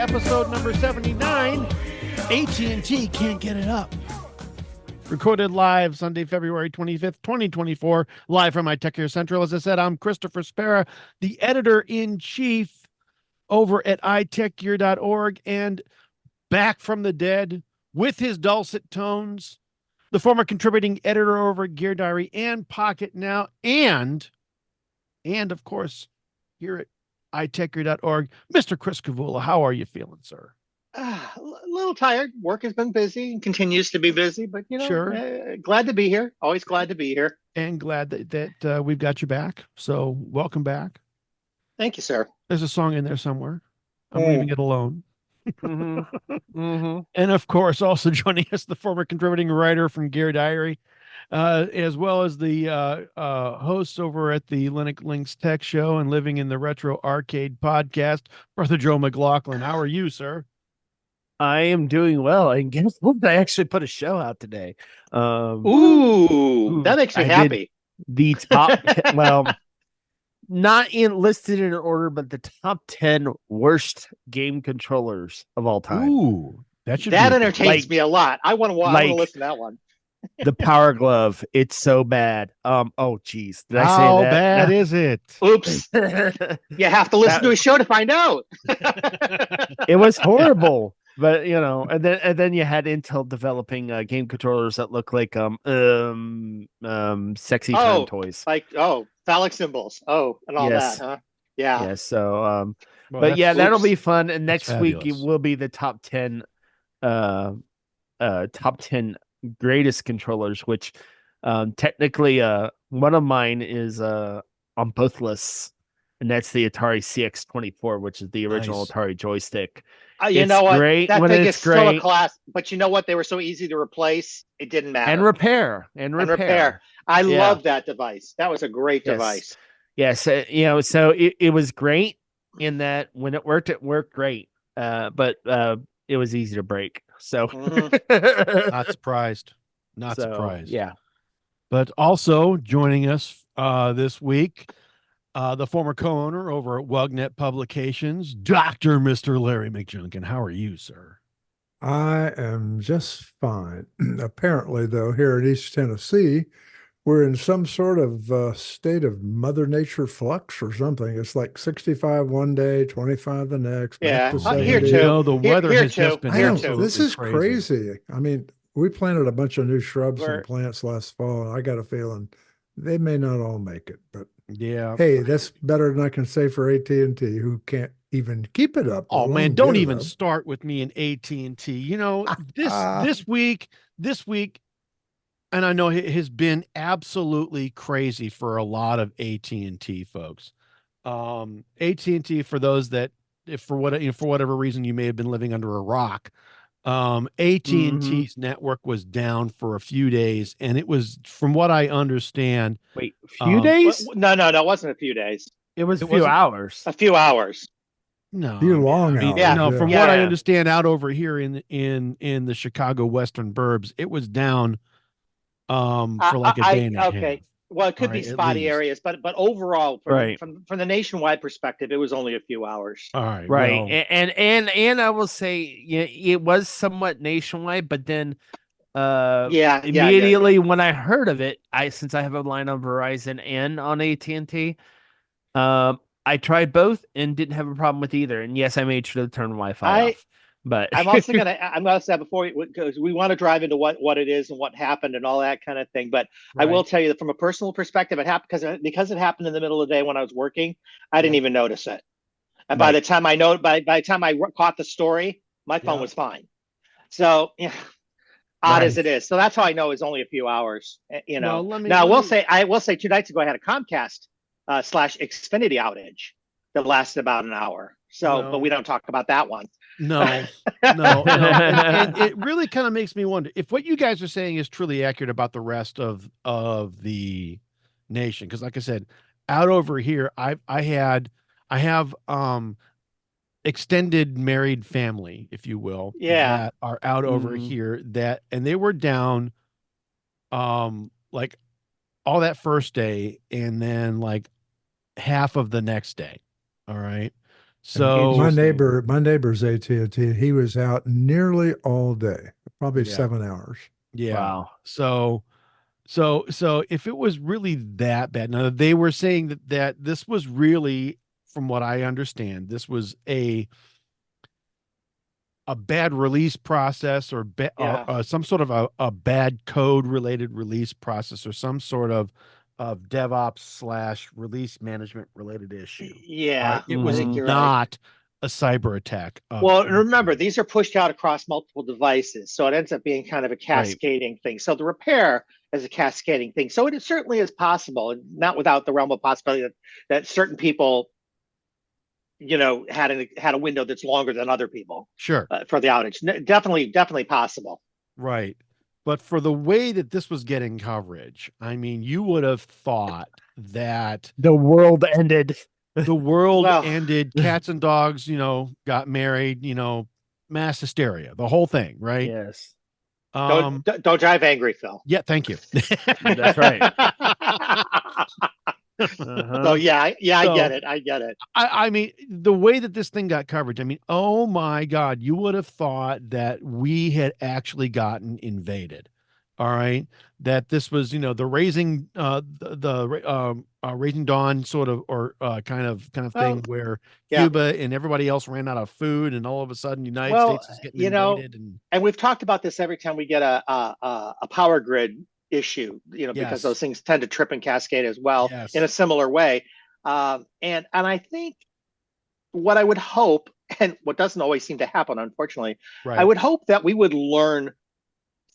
episode number 79. AT&T can't get it up. Recorded live Sunday, February 25th, 2024, live from iTechGear Central. As I said, I'm Christopher Spera, the editor-in-chief over at iTechGear.org, and back from the dead with his dulcet tones, the former contributing editor over at Gear Diary and Pocket Now, and of course, here at iTechGear.org, Mr. Chris Gavula. How are you feeling, sir? A little tired. Work has been busy and continues to be busy, but Sure. glad to be here. Always glad to be here. And glad that we've got you back. So welcome back. Thank you, sir. There's a song in there somewhere. I'm leaving it alone. Mm-hmm. And of course, also joining us, the former contributing writer from Gear Diary, as well as the host over at the Linux Links Tech Show and Living in the Retro Arcade podcast, Brother Joe McLaughlin. How are you, sir? I am doing well. And guess what? I actually put a show out today. Ooh, that makes me happy. The top, well, not listed in order, but the top 10 worst game controllers of all time. Ooh, that entertains me a lot. I want to listen to that one. The Power Glove. It's so bad. Oh, geez. Did I say that? How bad is it? Oops. You have to listen to a show to find out. It was horrible. But and then you had Intel developing game controllers that look like sexy time toys, like phallic symbols, and all that, huh? Yeah. Yeah. So but yeah, that'll be fun. And next week it will be the top 10 greatest controllers, which technically one of mine is on both lists, and that's the Atari CX-24, which is the original Atari joystick. You know what? Great that when thing it's is great. still a class, but you know what? They were so easy to replace; it didn't matter. And repair. I love that device. That was a great device. Yes, so it was great in that when it worked great. But it was easy to break. So not surprised. Yeah. But also joining us this week, the former co-owner over at WUGNET Publications, Dr. Mr. Larry McJunkin. How are you, sir? I am just fine. Apparently, though, here in East Tennessee, we're in some sort of state of Mother Nature flux or something. It's like 65 one day, 25 the next. Yeah, back to here 70. too. The weather has just been absolutely this is crazy. I mean, we planted a bunch of new shrubs and plants last fall, and I got a feeling they may not all make it, but yeah. Hey, that's better than I can say for AT&T, who can't even keep it up. Oh man, don't even start with me and AT&T. This week, and I know it has been absolutely crazy for a lot of AT&T folks. AT&T, for those that, for whatever reason you may have been living under a rock, AT&T's network was down for a few days, and it was, from what I understand, a few days? No, it wasn't a few days. It was a few hours. A few hours. No, few long hours. Yeah. No, from what I understand, out over here in the Chicago Western burbs, it was down for like a day and a half. Okay. Well, it could be spotty areas, but overall, from the nationwide perspective, it was only a few hours. All right. Right. Well, and I will say, it was somewhat nationwide, but then immediately when I heard of it, since I have a line on Verizon and on AT&T, I tried both and didn't have a problem with either. And yes, I made sure to turn Wi-Fi off. But I'm also gonna say before, because we want to drive into what it is and what happened and all that kind of thing. But I will tell you that from a personal perspective, it happened because it happened in the middle of the day when I was working. I didn't even notice it, and by the time I caught the story, my phone was fine. So odd as it is, so that's how I know it's only a few hours. I will say 2 nights ago I had a Comcast / Xfinity outage that lasted about an hour. So, but we don't talk about that one. No. And it really kind of makes me wonder if what you guys are saying is truly accurate about the rest of the nation. Because, like I said, out over here, I have extended married family, if you will, that are out over here and they were down, like all that first day and then like half of the next day. All right. So My Interesting. neighbor's AT&T. He was out nearly all day, probably Yeah. 7 hours. yeah. Wow. So if it was really that bad, now they were saying that this was really, from what I understand, this was a bad release process or, Yeah. some sort of a bad code related release process or some sort of DevOps / release management related issue. All right. Yeah, It I was think Mhm. you're right. not a cyber attack of Well, and any remember, kind. these are pushed out across multiple devices, so it ends up being kind of a Right. cascading thing. So the repair is a cascading thing. So it certainly is possible, and not without the realm of possibility that certain people, had a window that's longer than other people Sure. for the outage. Definitely possible. Right. But for the way that this was getting coverage, I mean, you would have thought that The world ended. the world Well, ended, cats and dogs, got married, mass hysteria, the whole thing, right? Yes, don't drive angry, Phil. Yeah, thank you. that's right. So Uh-huh. yeah, I get So it. I get it. I mean, the way that this thing got coverage, I mean, oh my God, you would have thought that we had actually gotten invaded. All right. That this was, the raising, raising dawn sort of, or kind of Well, thing where yeah. Cuba and everybody else ran out of food, and all of a sudden, United Well, States is getting invaded. And and we've talked about this every time we get a power grid issue, because yes, those things tend to trip and cascade as well in a yes, similar way. And I think what I would hope, and what doesn't always seem to happen, unfortunately, I right, would hope that we would learn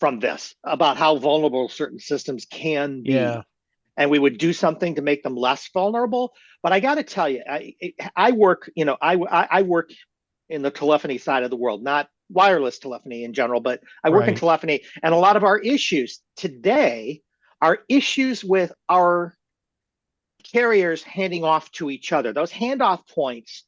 from this about how vulnerable certain systems can Yeah. be, and we would do something to make them less vulnerable. But I got to tell you, I work, I work in the telephony side of the world, not wireless telephony in general, but I work in right, telephony, and a lot of our issues today are issues with our carriers handing off to each other. Those handoff points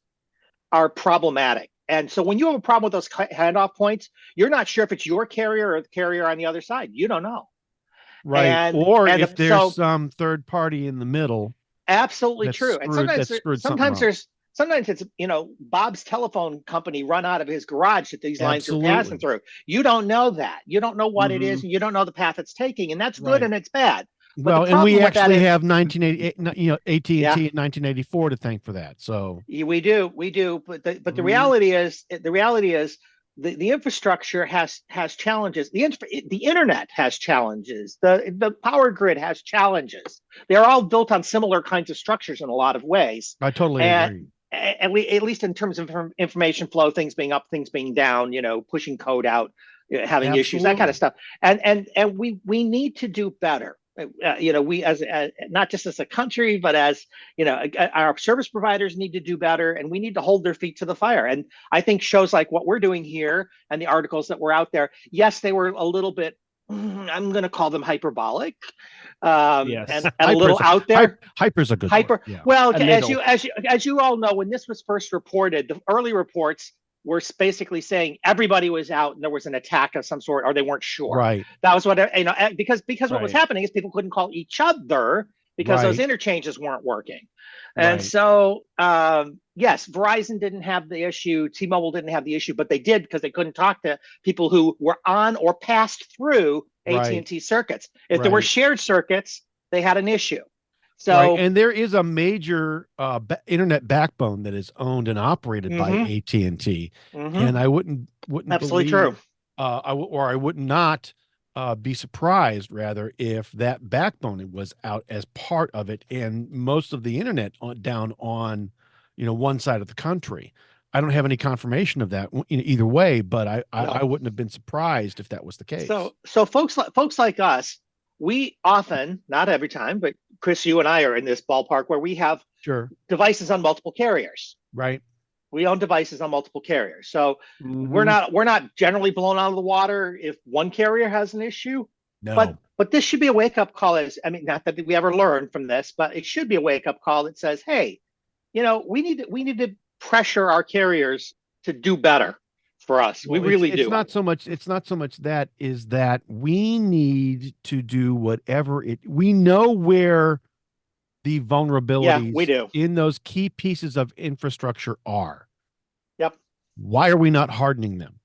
are problematic. And so when you have a problem with those handoff points, you're not sure if it's your carrier or the carrier on the other side. You don't know. right. And Or and if there's so some third party in the middle absolutely that true. And screwed that screwed something sometimes up. it's Bob's telephone company run out of his garage that these lines are passing Absolutely. through. You don't know that. You don't know what it is, Mhm. and you don't know the path it's taking, and that's good Right. and it's bad. But the Well, and we problem with that actually is, have 1988, AT&T in yeah, 1984 to thank for that. So, we do. But the Mhm. reality is, the infrastructure has challenges. The internet has challenges. The power grid has challenges. They're all built on similar kinds of structures in a lot of ways, I totally and agree. at least in terms of information flow, things being up, things being down, pushing code out, having issues, that kind of Absolutely. stuff. And we need to do better. We as not just as a country, but as our service providers need to do better, and we need to hold their feet to the fire. And I think shows like what we're doing here and the articles that were out there, yes, they were a little bit, I'm going to call them hyperbolic, Yes. and a little out there. Hyper's a good word. Hyper. Yeah. Well, A little. as you all know, when this was first reported, the early reports were basically saying everybody was out and there was an attack of some sort, or they weren't sure. Right. That was what because what was Right. happening is people couldn't call each other because those Right. interchanges weren't working. And Right. so, yes, Verizon didn't have the issue, T-Mobile didn't have the issue, but they did because they couldn't talk to people who were on or passed through Right. AT&T circuits. If there were Right. shared circuits, they had an issue. Right. So, And there is a major internet backbone that is owned and operated by mhm, AT&T. mhm, And I wouldn't absolutely believe, true. I would not be surprised rather if that backbone was out as part of it, and most of the internet down on, one side of the country. I don't have any confirmation of that either way, but I No. wouldn't have been surprised if that was the case. So folks like us, we often, not every time, but Chris, you and I are in this ballpark where we have Sure. devices on multiple carriers. Right. We own devices on multiple carriers. So Mhm. we're not generally blown out of the water if one carrier has an issue. No. But this should be a wake up call. Not that we ever learn from this, but it should be a wake up call that says, hey, we need to pressure our carriers to do better for us. We Well, really it's do. not so much that is that we need to do whatever we know where the Yeah, we vulnerabilities do. in those key pieces of infrastructure are. Why are we not hardening them?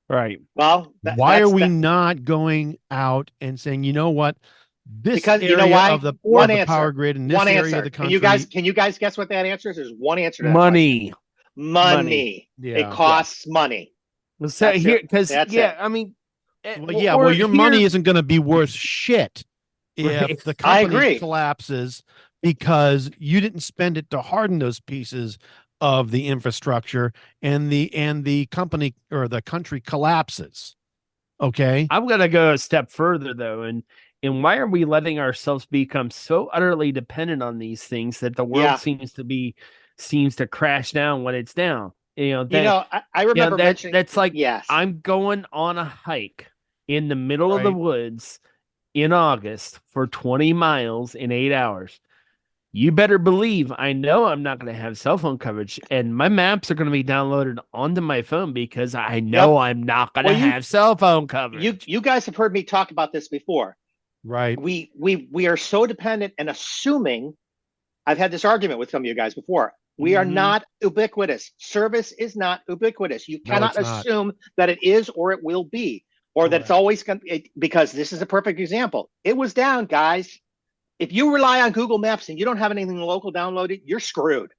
Right. Well, Why are we not going out and saying, you know what, this because area you know why? of the One power answer. grid in this One area answer. of the Can country? you guys guess what that answer is? There's one answer to that question. Money. Money. Yeah. It costs money. So That's here, it. because That's yeah, it. I mean, Well, your money isn't going to be worth shit if Right. the I company agree. collapses because you didn't spend it to harden those pieces of the infrastructure, and the company or the country collapses. Okay. I'm gonna go a step further though, and why are we letting ourselves become so utterly dependent on these things that the world seems to crash down when it's down? I remember mentioning that's like, yes. I'm going on a hike in the middle of the Right. woods in August for 20 miles in 8 hours. You better believe I know I'm not going to have cell phone coverage, and my maps are going to be downloaded onto my phone because I know I'm not going to have cell phone coverage. You guys have heard me talk about this before. Right. We are so dependent and assuming. I've had this argument with some of you guys before. We are not ubiquitous. Service is not ubiquitous. You cannot assume that it is or it will be, or that it's always going to be, because this is a perfect example. It was down, guys. If you rely on Google Maps and you don't have anything local downloaded, you're screwed.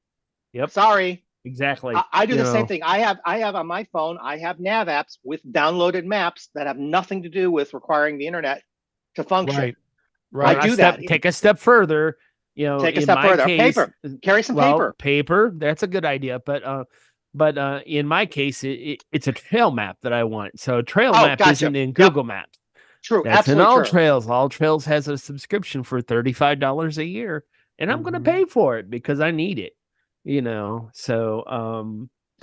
Yep. Sorry. Exactly. I do the same thing. I have on my phone, I have nav apps with downloaded maps that have nothing to do with requiring the internet to function. Right. I do that. Take a step further. Take a step further. Paper. Carry some paper. Paper. That's a good idea. But in my case, it's a trail map that I want. So trail map isn't in Google Maps. True. That's absolutely in All true. Trails. All Trails has a subscription for $35 a year, and I'm going to pay for it because I need it. But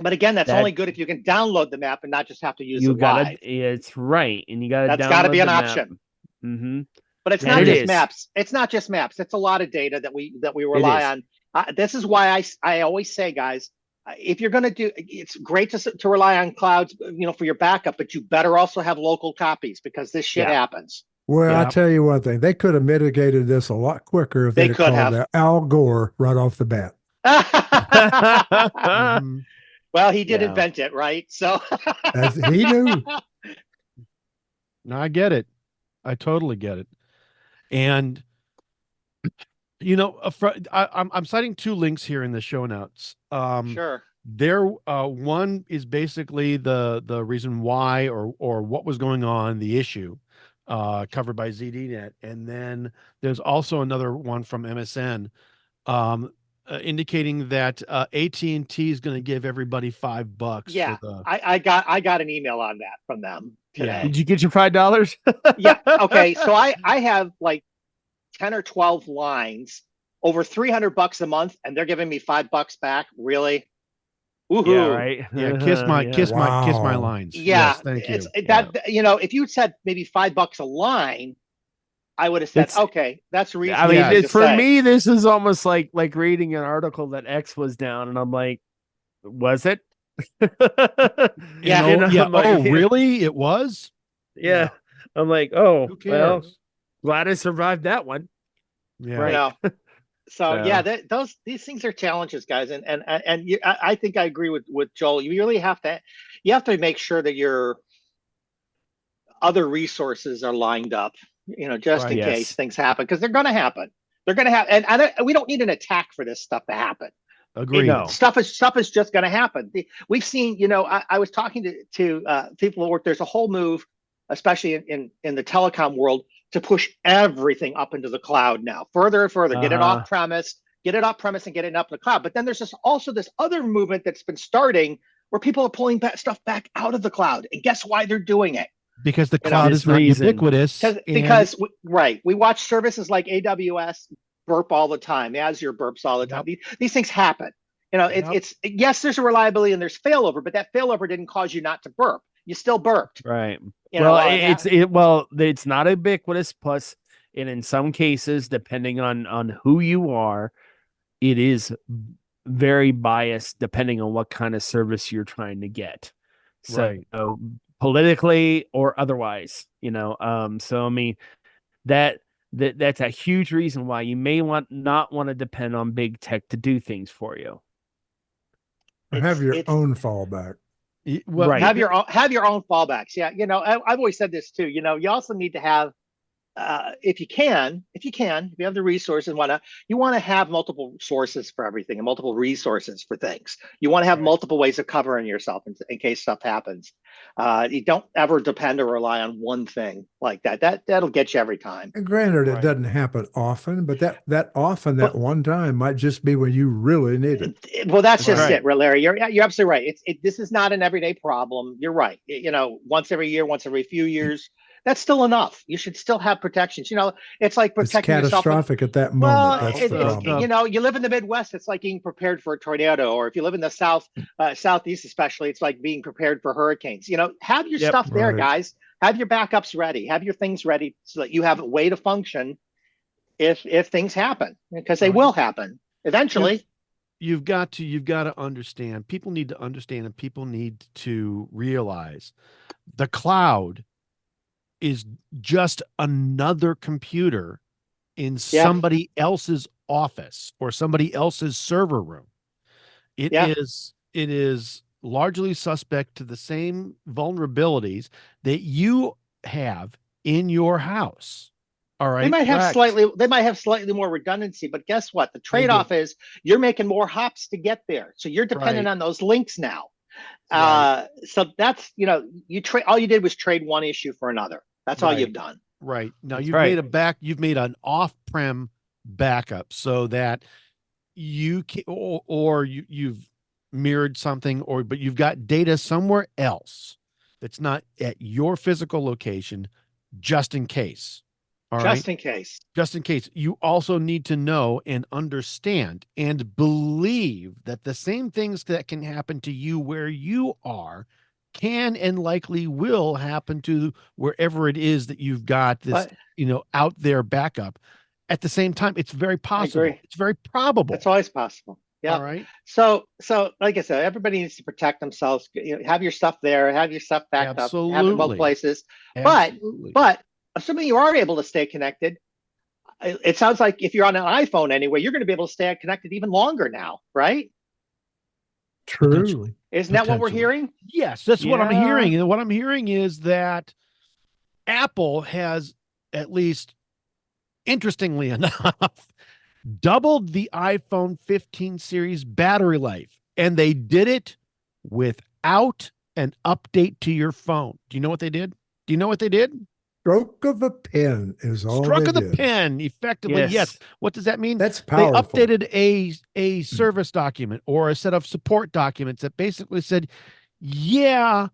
again, that's only good if you can download the map and not just have to use it live. It's right, and you got to. That's got to be an option. Mm-hmm. But it's not just maps. It's not just maps. It's a lot of data that we rely on. This is why I always say, guys, if you're going to do, it's great to rely on clouds, for your backup, but you better also have local copies because this shit happens. Well, I'll tell you one thing. They could have mitigated this a lot quicker if they could have Al Gore right off the bat. Well, he did invent it, right? So he knew. No, I get it. I totally get it. And I'm citing two links here in the show notes. Sure. There, one is basically the reason why or what was going on, the issue, covered by ZDNet, and then there's also another one from MSN, indicating that AT&T is going to give everybody $5. Yeah, I got an email on that from them today. Yeah. Did you get your $5? Yeah. Okay. So I have like 10 or 12 lines, over $300 a month, and they're giving me $5 back. Really? Woohoo. Yeah, right. Yeah, kiss my lines. Yeah, yes, thank you. If you said maybe $5 a line, I would have said, okay, that's reasonable. I mean, for me, this is almost like reading an article that X was down, and I'm like, was it? Really? It was? Yeah. I'm like, oh, well, glad I survived that one. Yeah. Right. So these things are challenges, guys, and I think I agree with Joel. You really have to make sure that your other resources are lined up, just in case things happen, because they're going to happen. They're going to happen, and we don't need an attack for this stuff to happen. Agreed. Stuff is just going to happen. We've seen, I was talking to people who work. There's a whole move, especially in the telecom world, to push everything up into the cloud now, further and further. Get it off premise and get it up in the cloud. But then there's also this other movement that's been starting where people are pulling stuff back out of the cloud. And guess why they're doing it? Because the cloud is not ubiquitous. Because we watch services like AWS burp all the time. Azure burps all the time. These things happen. It's yes, there's a reliability and there's failover, but that failover didn't cause you not to burp. You still burped. Right. It's not ubiquitous. Plus, and in some cases, depending on who you are, it is very biased depending on what kind of service you're trying to get. So politically or otherwise, so I mean that's a huge reason why you may not want to depend on big tech to do things for you. Or have your it's own fallback. Well, Right. have your own fallbacks. Yeah, I've always said this too. You also need to have, if you have the resources and whatnot, you want to have multiple sources for everything and multiple resources for things. You want to have multiple ways of covering yourself in case stuff happens. You don't ever depend or rely on one thing like that. That'll get you every time. And granted, Right. it doesn't happen often, but that But- one time might just be when you really need it. Well, that's just Right. it, Larry. You're absolutely right. This is not an everyday problem. You're right. Once every year, once every few years, that's still enough. You should still have protections. It's like It's protecting yourself. catastrophic at that moment. Well, That's the problem. you live in the Midwest. It's like being prepared for a tornado, or if you live in the Southeast, especially, it's like being prepared for hurricanes. Have your stuff there, Right. guys. Have your backups ready. Have your things ready so that you have a way to function if things happen, because they will happen eventually. You've got to understand. People need to understand, and people need to realize the cloud is just another computer in somebody else's office or somebody else's server room. It is largely suspect to the same vulnerabilities that you have in your house. All right. They might have slightly more redundancy, but guess what? The trade-off is you're making more hops to get there. So you're dependent on those links now. Right. So that's, all you did was trade one issue for another. That's all you've done. Right. Now That's you've made an off-prem backup so that you can, or you've mirrored something, but you've got data somewhere else that's not at your physical location, just in case. All right. Just in case. Just in case. You also need to know and understand and believe that the same things that can happen to you where you are can and likely will happen to wherever it is that you've got this, out there backup. At the same time, it's very possible. I agree. It's very probable. That's always possible. Yeah. All right. So like I said, everybody needs to protect themselves. Have your stuff there. Have your stuff backed up. Have it in both places. Absolutely. But assuming you are able to stay connected, it sounds like if you're on an iPhone anyway, you're going to be able to stay connected even longer now, right? True. Isn't that what we're hearing? Yes, that's what I'm Yeah. hearing. And what I'm hearing is that Apple has, at least interestingly enough, doubled the iPhone 15 series battery life. And they did it without an update to your phone. Do you know what they did? Stroke of a pen is all Stroke they of the did. pen, effectively. Yes. What does that mean? That's They powerful. updated a service document or a set of support documents that basically said, yeah,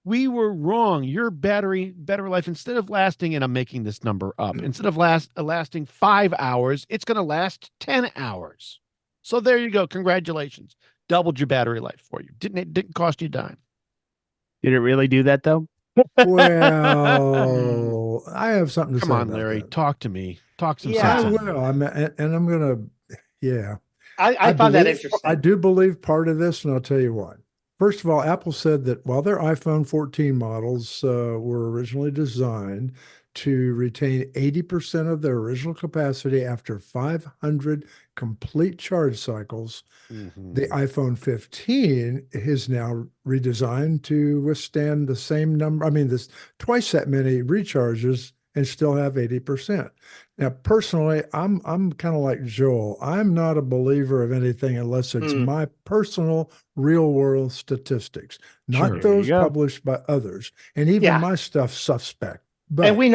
we were wrong. Your battery life, instead of lasting, and I'm making this number up, instead of lasting 5 hours, it's going to last 10 hours. So there you go. Congratulations. Doubled your battery life for you. Didn't cost you a dime. Did it really do that though? Well, I have something to Come say on, about Larry. that. Talk to me. Talk some Yeah. I sense. will. I'm gonna. Yeah. I found that believe- interesting. I do believe part of this, and I'll tell you why. First of all, Apple said that while their iPhone 14 models were originally designed to retain 80% of their original capacity after 500 complete charge cycles, the iPhone 15 is now redesigned to withstand the same number. I mean, this twice that many recharges and still have 80%. Now, personally, I'm kind of like Joel. I'm not a believer of anything unless it's my personal real world statistics, not Sure. There you those go. published by others. And even Yeah. my stuff's suspect. But and we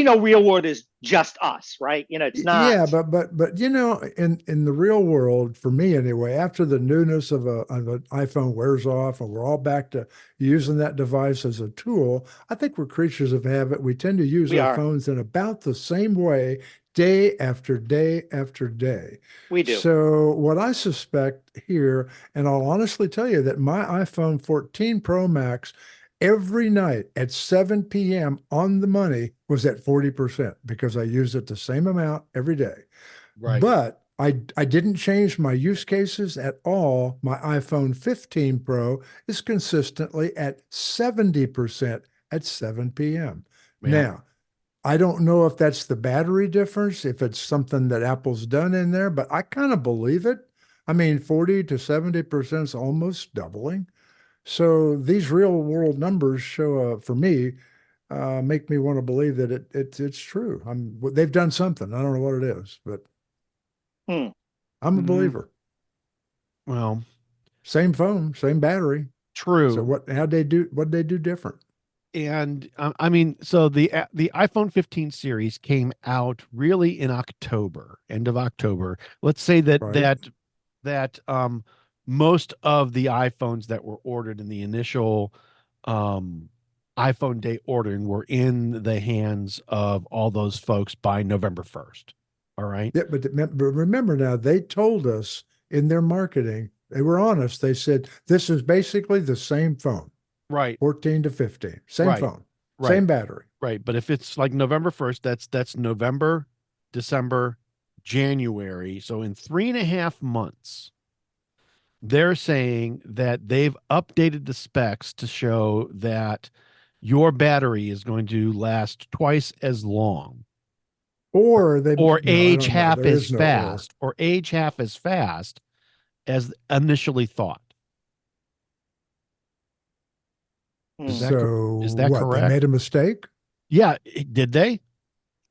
know real world is just us, right? It's not. yeah, but in the real world, for me anyway, after the newness of an iPhone wears off and we're all back to using that device as a tool, I think we're creatures of habit. We tend to use We our are. phones in about the same way day after day after day. We do. So what I suspect here, and I'll honestly tell you that my iPhone 14 Pro Max every night at 7 p.m. on the money was at 40% because I use it the same amount every day. Right. But I didn't change my use cases at all. My iPhone 15 Pro is consistently at 70% at 7 p.m. Yeah. Now, I don't know if that's the battery difference, if it's something that Apple's done in there, but I kind of believe it. I mean, 40 to 70% is almost doubling. So these real world numbers show, for me, make me want to believe that it's true. They've done something. I don't know what it is, but I'm a believer. Well, same phone, same battery. true. So what they do different? And I mean, so the iPhone 15 series came out really in October, end of October. Let's say that Right. that most of the iPhones that were ordered in the initial iPhone day ordering were in the hands of all those folks by November 1st. All right. Yeah, but remember now, they told us in their marketing, they were honest. They said this is basically the same phone. Right. 14 to 15. Same Right. phone. Right. Same battery. Right. But if it's like November 1st, that's November, December, January. So in 3.5 months, they're saying that they've updated the specs to show that your battery is going to last twice as long Or they or no, I age don't know. half There as is no fast or age half as fast as initially thought. Is that So is that what? correct? They made a mistake? Yeah, did they?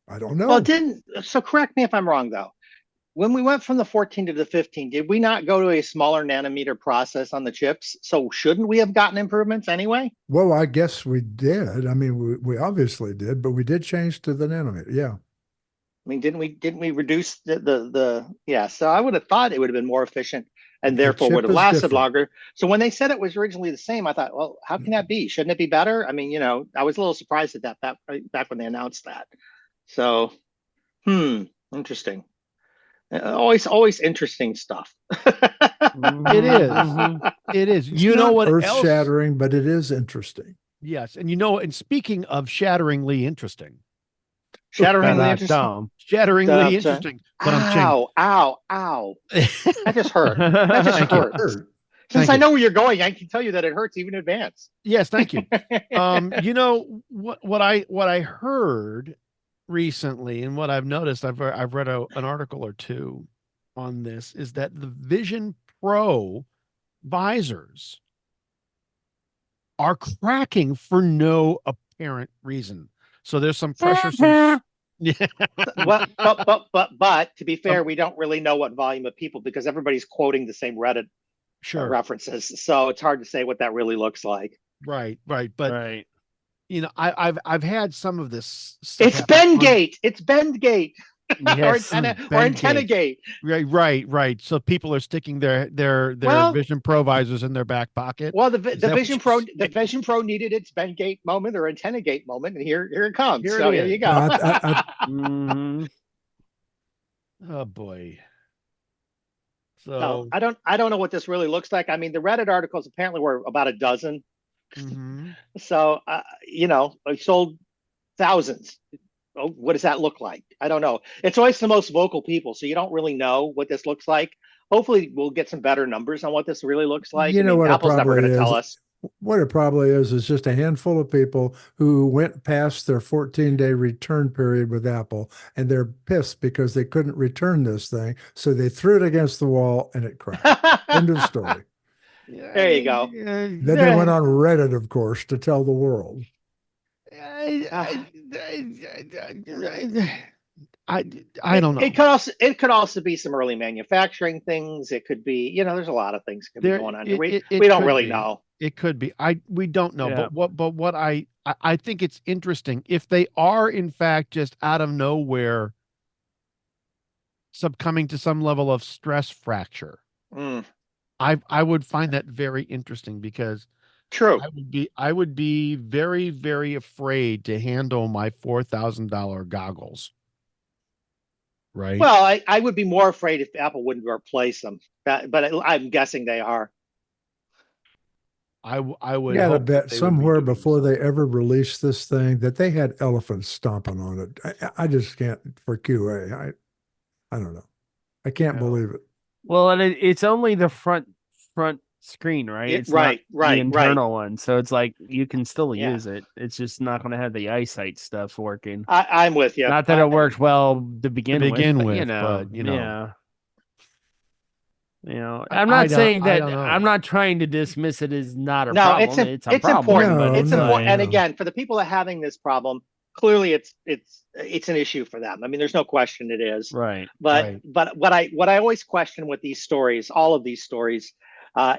I don't know. Well, so correct me if I'm wrong though. When we went from the 14 to the 15, did we not go to a smaller nanometer process on the chips? So shouldn't we have gotten improvements anyway? Well, I guess we did. I mean, we obviously did, but we did change to the nanometer. Yeah. I mean, didn't we reduce the yeah? So I would have thought it would have been more efficient and The therefore would chip have is lasted different. longer. So when they said it was originally the same, I thought, well, how can that be? Shouldn't it be better? I mean, I was a little surprised at that back when they announced that. So, interesting. Always interesting stuff. It is. It is. It's You know not what else? earth-shattering, but it is interesting. Yes, and speaking of shatteringly interesting, Shatteringly interesting. shatteringly interesting. But ow! That just hurt. That just Thank you. hurt. Since Thank I you. know where you're going, I can tell you that it hurts even in advance. Yes, thank you. You know what I heard recently, and what I've noticed, I've read an article or two on this, is that the Vision Pro visors are cracking for no apparent reason. So there's some pressure. Yeah. Well, but to be fair, we don't really know what volume of people because everybody's quoting the same Reddit Sure. references, so it's hard to say what that really looks like. Right. But Right. I've had some of this stuff It's happen Bendgate. It's Bendgate. Yes. or antenna gate. Right. So people are sticking their Well- Vision Pro visors in their back pocket. Well, the that Vision what Pro, you're the Vision Pro needed its Bendgate moment or antenna gate moment, and here it comes. Here it so is. here you go. Mhm. Oh boy. So So I don't know what this really looks like. I mean, the Reddit articles apparently were about a dozen. mhm. So I sold thousands. Oh, what does that look like? I don't know. It's always the most vocal people, so you don't really know what this looks like. Hopefully, we'll get some better numbers on what this really looks like. You know what it Apple's never probably going to tell is? us. What it probably is just a handful of people who went past their 14-day return period with Apple, and they're pissed because they couldn't return this thing. So they threw it against the wall and it cracked. End of story. There you go. Then they went on Reddit, of course, to tell the world. I don't know. It could also be some early manufacturing things. It could be, there's a lot of things could be going on here. We don't really know. It could be. We don't know. Yeah. But what I think it's interesting if they are in fact just out of nowhere succumbing to some level of stress fracture. I would find that very interesting because True. I would be very, very afraid to handle my $4,000 goggles. Right. Well, I would be more afraid if Apple wouldn't replace them, but I'm guessing they are. I would. You gotta hope bet they would be somewhere doing before they something. ever release this thing that they had elephants stomping on it. I just can't for QA. I don't know. I can't No. believe it. Well, and it's only the front screen, right? It's right, not the right. internal one. So it's like you can still Yeah. use it. It's just not going to have the eyesight stuff working. I'm with you. Not that it worked well to begin with, begin but, with, you know, but, you know. yeah. I'm I not don't- saying I that. don't know. I'm not trying to dismiss it as not a No, problem. It's a problem. important. No, It's no, important. And no. again, for the people that are having this problem, clearly it's an issue for them. I mean, there's no question it is. Right. Right. But what I always question with these stories, all of these stories,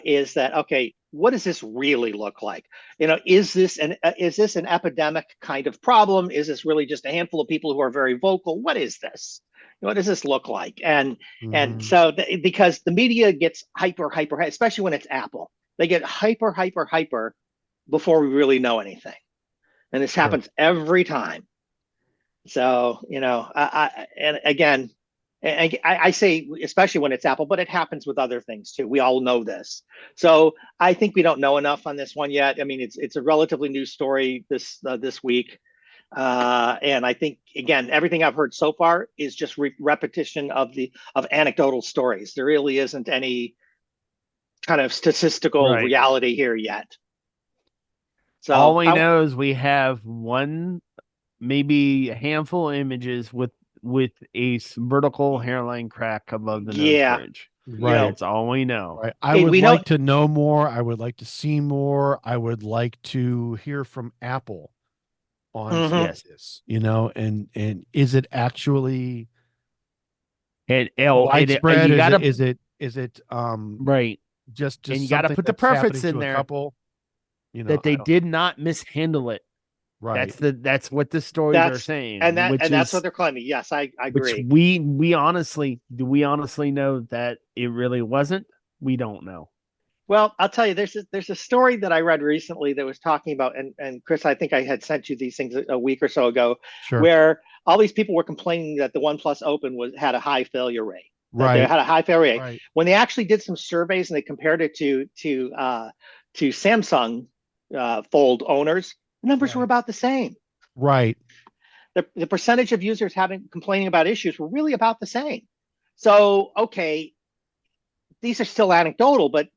is that, okay, what does this really look like? Is this an epidemic kind of problem? Is this really just a handful of people who are very vocal? What is this? What does this look like? And Mhm. so because the media gets hyper, especially when it's Apple, they get hyper before we really know anything, and this happens every time. So and again, I say especially when it's Apple, but it happens with other things too. We all know this. So I think we don't know enough on this one yet. I mean, it's a relatively new story this week. And I think, again, everything I've heard so far is just repetition of anecdotal stories. There really isn't any kind of statistical Right. reality here yet. So All we know is we have one, maybe a handful of images with a vertical hairline crack above the nose bridge. Right. That's all we know. Right. I would like to know more. I would like to see more. I would like to hear from Apple on this, and is it actually widespread? Is it right? Just and you got to put the preface in there couple, that they did not mishandle it. Right. That's what the stories are saying, and that's what they're claiming. Yes, I agree. Which we honestly know that it really wasn't. We don't know. Well, I'll tell you, there's a story that I read recently that was talking about, and Chris, I think I had sent you these things a week or so ago, where all these people were complaining that the OnePlus Open had a high failure rate. Right. They had a high failure rate. Right. When they actually did some surveys and they compared it to Samsung Fold owners, the numbers were about the same. Right. The percentage of users complaining about issues were really about the same. So, okay, these are still anecdotal, but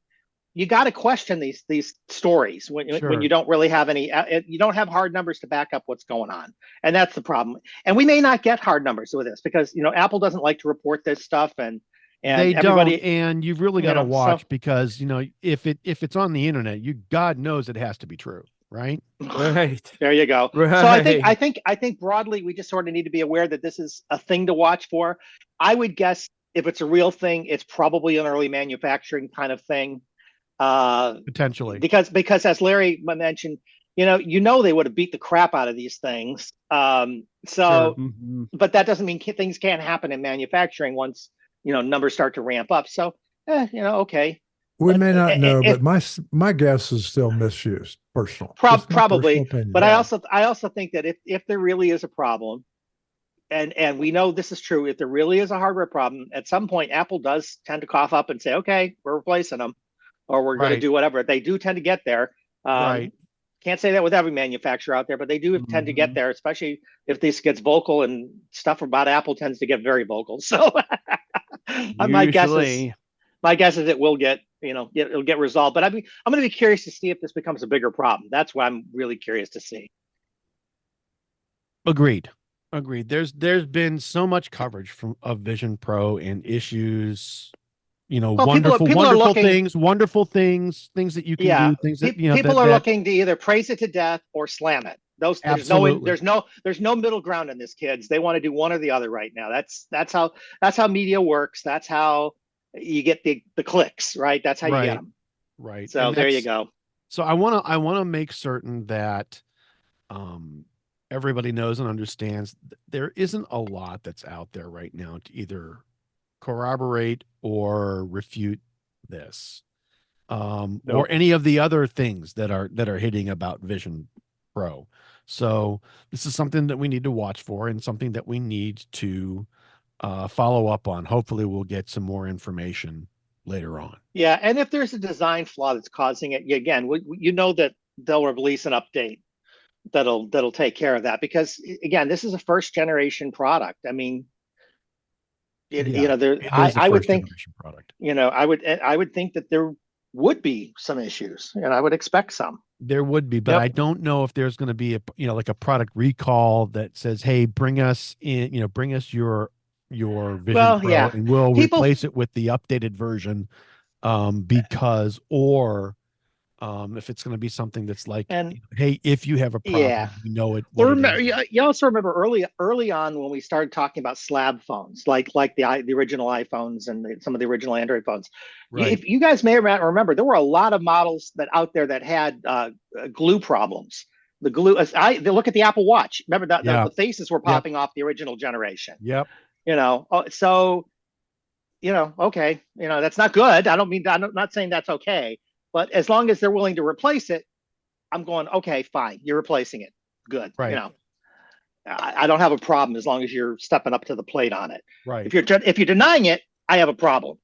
you got to question these stories when you don't really have you don't have hard numbers to back up what's going on. And that's the problem. And we may not get hard numbers with this because, Apple doesn't like to report this stuff and they everybody don't, and you've really got to watch because, if it's on the internet, God knows it has to be true. Right. Right. There you go. Right. So I think broadly, we just sort of need to be aware that this is a thing to watch for. I would guess if it's a real thing, it's probably an early manufacturing kind of thing. Potentially, because as Larry mentioned, they would have beat the crap out of these things. But that doesn't mean things can't happen in manufacturing once numbers start to ramp up. So okay. We may not know, but my guess is still misused. Personal, probably. But I also think that if there really is a problem, and we know this is true, if there really is a hardware problem, at some point Apple does tend to cough up and say, okay, we're replacing them. Or we're going to do whatever. They do tend to get there. Can't say that with every manufacturer out there, but they do tend to get there, especially if this gets vocal, and stuff about Apple tends to get very vocal. So my guess is it will get, it'll get resolved. But I'm going to be curious to see if this becomes a bigger problem. That's what I'm really curious to see. Agreed. There's been so much coverage of Vision Pro and issues. Wonderful things that you can do, things that people are looking to either praise it to death or slam it. There's no middle ground in this, kids. They want to do one or the other right now. That's how media works. That's how you get the clicks, right? That's how you get them. Right. So there you go. So I want to make certain that everybody knows and understands there isn't a lot that's out there right now to either corroborate or refute this, or any of the other things that are hitting about Vision Pro. So this is something that we need to watch for and something that we need to follow up on. Hopefully we'll get some more information later on. Yeah, and if there's a design flaw that's causing it, again, that they'll release an update that'll take care of that, because again, this is a first generation product. I mean, I would think product. I would think that there would be some issues, and I would expect some. There would be, but I don't know if there's going to be like a product recall that says, "Hey, bring us your your Vision Well, Pro, yeah. and we'll People- replace it with the updated version, because, or if it's going to be something that's like, And hey, if you have a problem, yeah. you know it. Well, What it remember, is. you also remember early on when we started talking about slab phones, like the original iPhones and some of the original Android phones. Right. If you guys may remember, there were a lot of models that out there that had glue problems. The glue, they look at the Apple Watch. Remember that Yeah. the faces were popping off the original generation. Yep. So okay, that's not good. I'm not saying that's okay, but as long as they're willing to replace it, I'm going, okay, fine. You're replacing it. Good. Right. I don't have a problem as long as you're stepping up to the plate on it. Right. If you're denying it, I have a problem.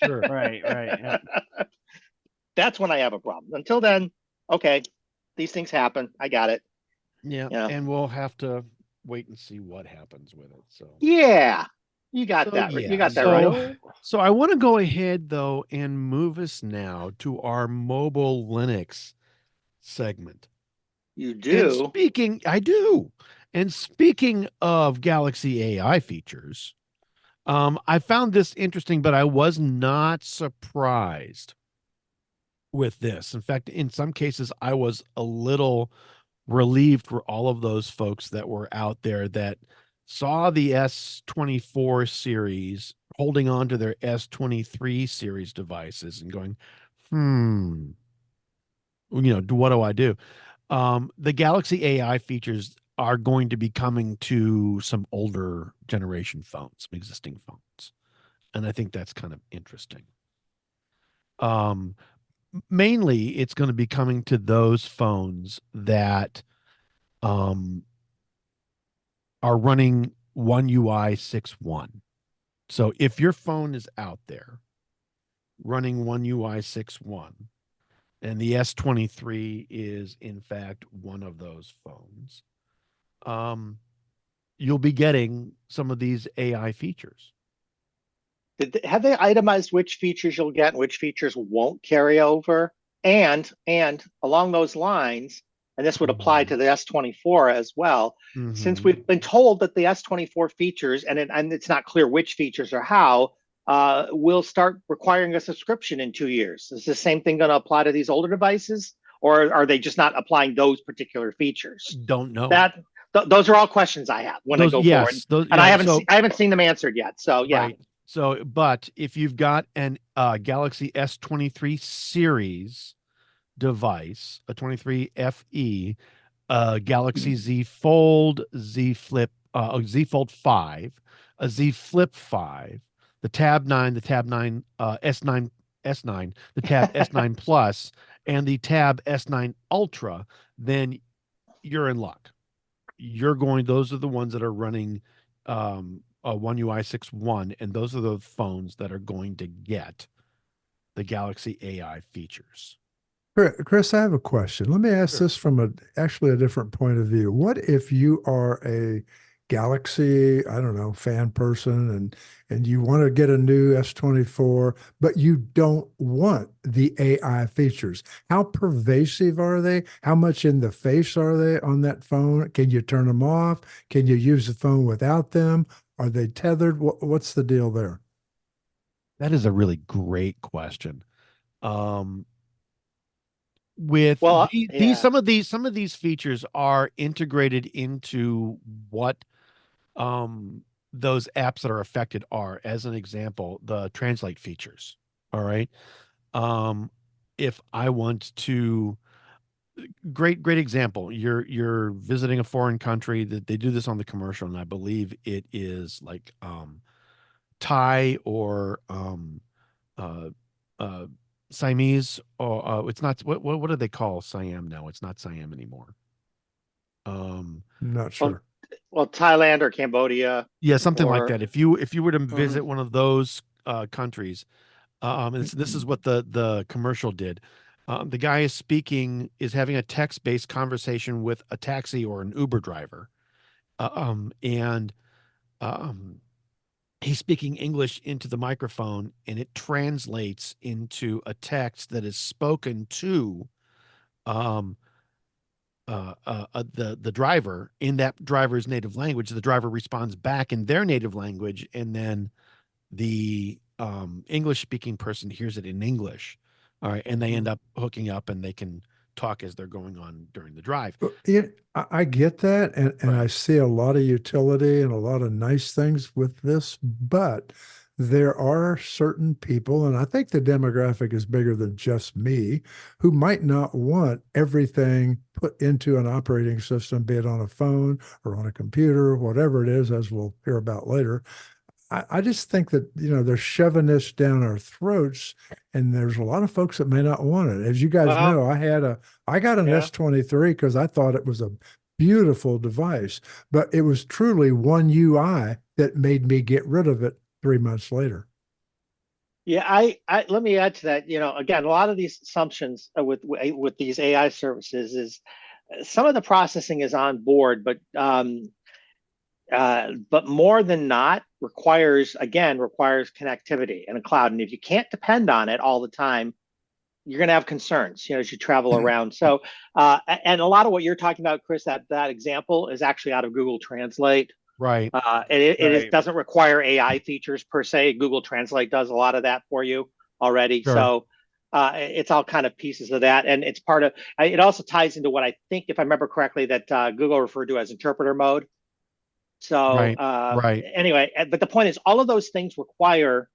Sure. Right. Yeah. That's when I have a problem. Until then, okay, these things happen. I got it. Yeah. Yeah. And we'll have to wait and see what happens with it. So Yeah, you got So, that. yeah. You got that So- right. So I want to go ahead though and move us now to our mobile Linux segment. You And do. I do. And speaking of Galaxy AI features, I found this interesting, but I was not surprised with this. In fact, in some cases, I was a little relieved for all of those folks that were out there that saw the S24 series holding on to their S23 series devices and going, what do I do? The Galaxy AI features are going to be coming to some older generation phones, some existing phones. And I think that's kind of interesting. Mainly it's going to be coming to those phones that are running One UI 6.1. So if your phone is out there running One UI 6.1, and the S23 is in fact one of those phones, you'll be getting some of these AI features. Have they itemized which features you'll get and which features won't carry over? And along those lines, and this would apply to the S24 as well, since we've been told that the S24 features, and it's not clear which features or how, will start requiring a subscription in 2 years. Is the same thing going to apply to these older devices, or are they just not applying those particular features? Don't know. Those are all questions I have when I go forward, and I haven't seen them answered yet. So yeah. Right. So, but if you've got an Galaxy S23 series device, a 23 FE, Galaxy Z Fold, Z Flip, Z Fold 5, a Z Flip 5, the Tab 9, the Tab 9, S9, the Tab S9 Plus, and the Tab S9 Ultra, then you're in luck. Those are the ones that are running One UI 6.1, and those are the phones that are going to get the Galaxy AI features. Chris, I have a question. Let me ask this from actually a different point of view. What if you are a Galaxy, I don't know, fan person, and you want to get a new S24, but you don't want the AI features? How pervasive are they? How much in the face are they on that phone? Can you turn them off? Can you use the phone without them? Are they tethered? What's the deal there? That is a really great question. With some of these features are integrated into what those apps that are affected are. As an example, the translate features. All right. If I want to, great example. You're visiting a foreign country. That they do this on the commercial, and I believe it is like Thai or Siamese, or it's not. What do they call Siam now? It's not Siam anymore. Not sure. Well, Thailand or Cambodia. Yeah, something like that. If you were to visit Mhm. one of those countries, this is what the commercial did. The guy is having a text-based conversation with a taxi or an Uber driver, and he's speaking English into the microphone, and it translates into a text that is spoken to the driver in that driver's native language. The driver responds back in their native language, and then the English speaking person hears it in English. All right, and they end up hooking up, and they can talk as they're going on during the drive. I get that, and Right. I see a lot of utility and a lot of nice things with this, but there are certain people, and I think the demographic is bigger than just me, who might not want everything put into an operating system, be it on a phone or on a computer, whatever it is, as we'll hear about later. I just think that, they're shoving this down our throats, and there's a lot of folks that may not want it. As you guys Well, know, I got an yeah. S23 because I thought it was a beautiful device, but it was truly one UI that made me get rid of it 3 months later. Yeah, I let me add to that. Again, a lot of these assumptions with these AI services is some of the processing is on board, but more than not requires connectivity and a cloud. And if you can't depend on it all the time, you're going to have concerns, as you travel around. So, and a lot of what you're talking about, Chris, that example is actually out of Google Translate. Right. It doesn't require AI features per se. Google Translate does a lot of that for you already. Sure. So it's all kind of pieces of that. And it's part of, it also ties into what I think, if I remember correctly, that Google referred to as interpreter mode. So right. Anyway, but the point is all of those things require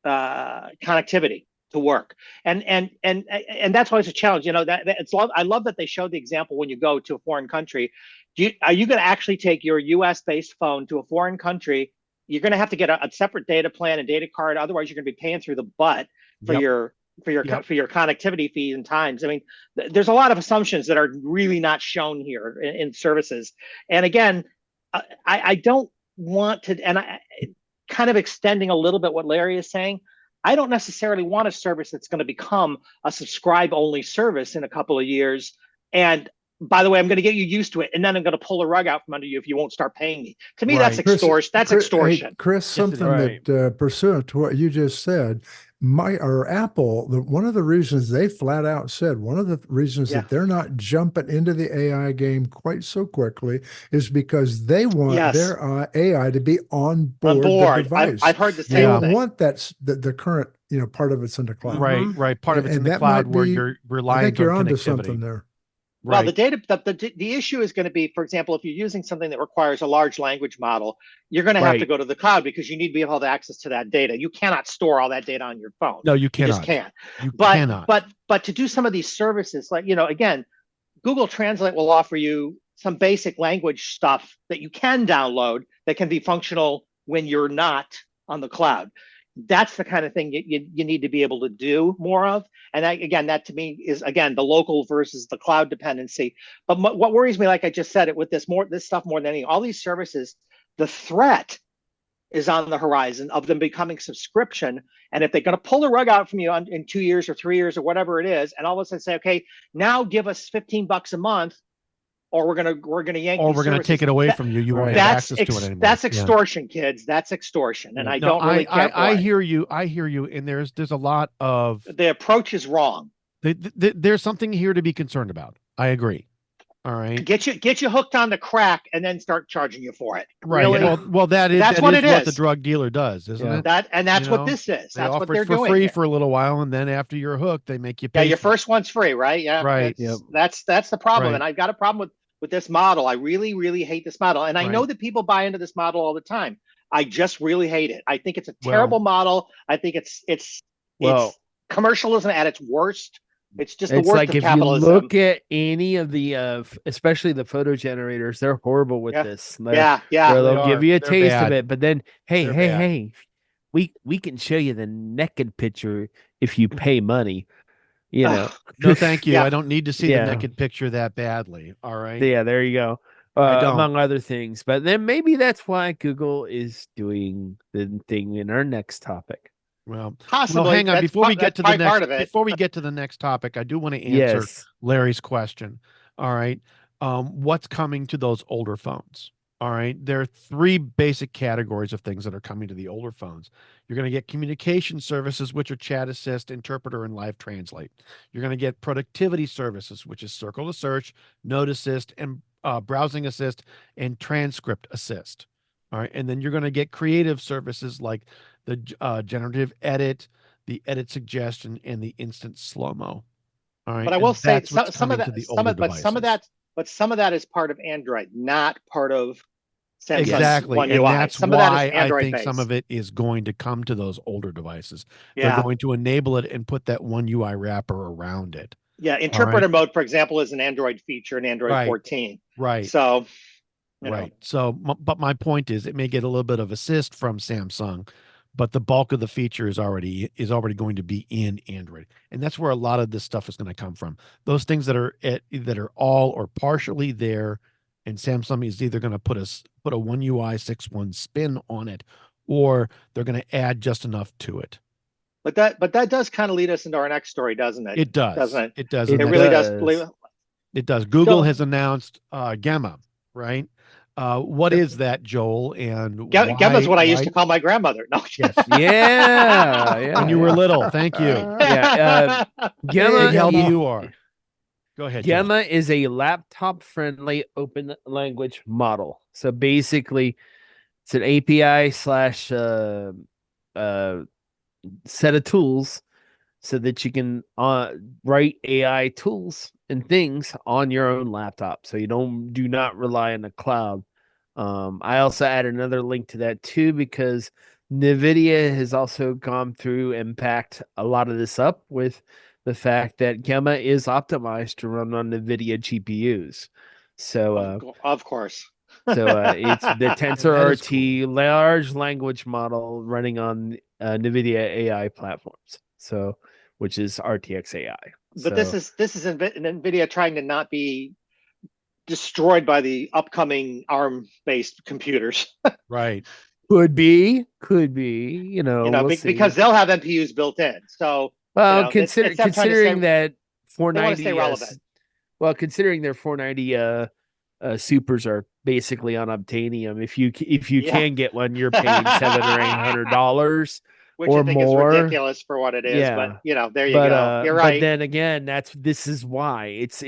connectivity to work. And that's always a challenge. I love that they showed the example when you go to a foreign country. Are you going to actually take your US based phone to a foreign country? You're going to have to get a separate data plan and data card. Otherwise, you're going to be paying through the butt for your connectivity fees and times. I mean, there's a lot of assumptions that are really not shown here in services. And again, I don't want to, and I kind of extending a little bit what Larry is saying. I don't necessarily want a service that's going to become a subscribe only service in a couple of years. And by the way, I'm going to get you used to it, and then I'm going to pull the rug out from under you if you won't start paying me. To me, that's extortion. That's extortion. Hey, Chris, something that pursuant to what you just said, Apple, one of the reasons they flat out said, one of the reasons that they're not jumping into the AI game quite so quickly is because they want their AI to be on board the device. I've heard the same They thing. don't want that the current, part of it's in the cloud. Right. Part of it's in the cloud where you're relying on connectivity. I think you're onto something there. Well, the issue is going to be, for example, if you're using something that requires a large language model, you're going to have to go to the cloud because you need to be able to have access to that data. You cannot store all that data on your phone. No, you cannot. You just can't. You cannot. But to do some of these services, like, again, Google Translate will offer you some basic language stuff that you can download that can be functional when you're not on the cloud. That's the kind of thing you need to be able to do more of. And that to me is, again, the local versus the cloud dependency. But what worries me, like I just said, with this stuff more than anything, all these services, the threat is on the horizon of them becoming subscription. And if they're going to pull the rug out from you in 2 years or 3 years or whatever it is, and all of a sudden say, okay, now give us $15 a month, or we're gonna yank, or we're gonna take it away from you. You won't have access to it anymore. That's extortion, kids. That's extortion, and I don't really care. I hear you. And there's a lot of the approach is wrong. There's something here to be concerned about. I agree. All right. Get you hooked on the crack and then start charging you for it. Right. Really? Well, that's what the drug dealer does, isn't it? That's what this is. They that's offer what they're it for doing free here. for a little while, and then after you're hooked, they make you pay. Yeah, your first one's free, right? Yeah. Right. That's the problem, Right. and I've got a problem with this model. I really, really hate this model, and I know that people buy into this model all the time. I just really hate it. I think it's a terrible model. I think it's commercialism at its worst. It's just the worst of capitalism. If you look at any of the, especially the photo generators, they're horrible with this. They'll give you a taste of it, but then, hey, we can show you the naked picture if you pay money. No, thank you. I don't need to see the naked picture that badly. All right. Yeah, there you go. Among other things, but then maybe that's why Google is doing the thing in our next topic. Well, possibly. Hang on. Before we get to the next topic, I do want to answer Larry's question. All right. What's coming to those older phones? All right. There are three basic categories of things that are coming to the older phones. You're going to get communication services, which are chat assist, interpreter, and live translate. You're going to get productivity services, which is circle to search, note assist, and browsing assist, and transcript assist. All right. And then you're going to get creative services like the generative edit, the edit suggestion, and the instant slow-mo. All right. But I will And say that's what's some of coming to that, the older devices. but some of that is part of Android, not part of Samsung's Exactly. One And UI. that's Some of that is why I Android think based. some of it is going to come to those older devices. Yeah. They're going to enable it and put that One UI wrapper around it. Yeah. Interpreter mode, for example, is an Android feature in Android 14. Right. So, right. So, but my point is, it may get a little bit of assist from Samsung, but the bulk of the feature is already going to be in Android, and that's where a lot of this stuff is going to come from. Those things that are all or partially there, and Samsung is either going to put a One UI 6.1 spin on it, or they're going to add just enough to it. But that does kind of lead us into our next story, doesn't it? It does. Doesn't it? It does. It really does. It does. Google has announced Gemma, right? What is that, Joel? And Gemma's what I used to call my grandmother. No. Yes. Yeah. When you were little. Thank you. Yeah. Gemma, how you are. Go ahead. Gemma is a laptop-friendly open language model. So basically, it's an API slash set of tools so that you can write AI tools and things on your own laptop. So you do not rely on the cloud. I also add another link to that too, because NVIDIA has also gone through and packed a lot of this up with the fact that Gemma is optimized to run on NVIDIA GPUs. So, of course. So it's the TensorRT large language model running on NVIDIA AI platforms. So, which is RTX AI. But this is NVIDIA trying to not be destroyed by the upcoming ARM-based computers. Right. Could be. We'll because they'll have NPUs built in. So, considering that 490, stay relevant. Considering their 490 supers are basically unobtainium. If you can get one, you're paying $700 or $800. Which or I think more. is ridiculous for what it is. Yeah. But there you go. You're right. But then again, this is why it's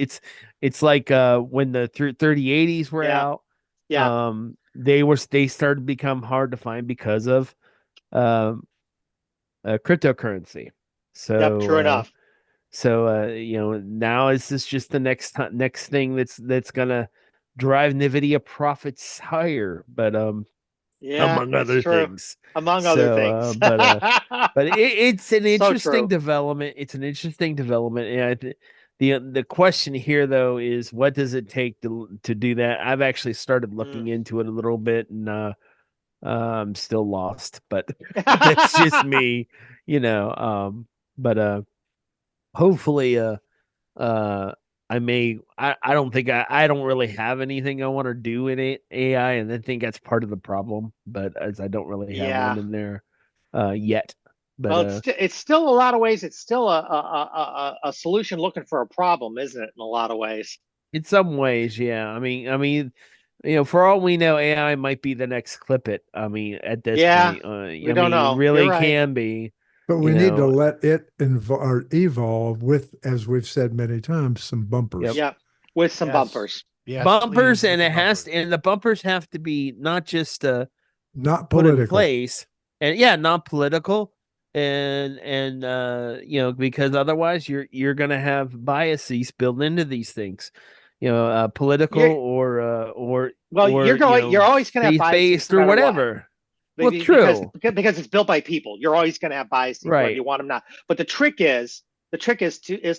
like when the 3080s were out. Yeah. They started to become hard to find because of cryptocurrency. So true enough. So now is this just the next thing that's gonna drive NVIDIA profits higher? But among other things. But it's an interesting true. development. It's an interesting development, and the question here though is, what does it take to do that? I've actually started looking into it a little bit, and I'm still lost, but that's just me, but hopefully I don't really have anything I want to do in AI, and I think that's part of the problem, but as I don't really have one in there yet. But it's still a lot of ways. It's still a solution looking for a problem, isn't it? In a lot of ways. In some ways, yeah. I mean, for all we know, AI might be the next Clip It. I mean, at this point, we don't know. It really right. can be. But we need to let it evolve with, as we've said many times, some bumpers. Yeah, with some bumpers. Yes, bumpers, and the bumpers have to be not just not put political. in place, and not political, and because otherwise you're gonna have biases built into these things, political or you're always gonna have biases or whatever. Well, true, because it's built by people. You're always going to have biases, right? Whether you want them not. But the trick is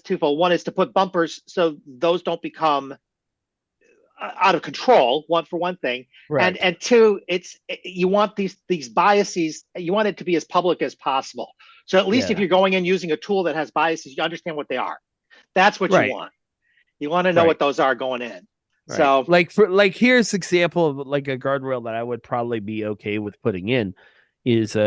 twofold. One is to put bumpers so those don't become out of control. One thing, right? And two, you want these biases. You want it to be as public as possible. So at least if you're going in using a tool that has biases, you understand what they are. That's what you want. You want to know what those are going in. Right. So here's an example of like a guardrail that I would probably be okay with putting in is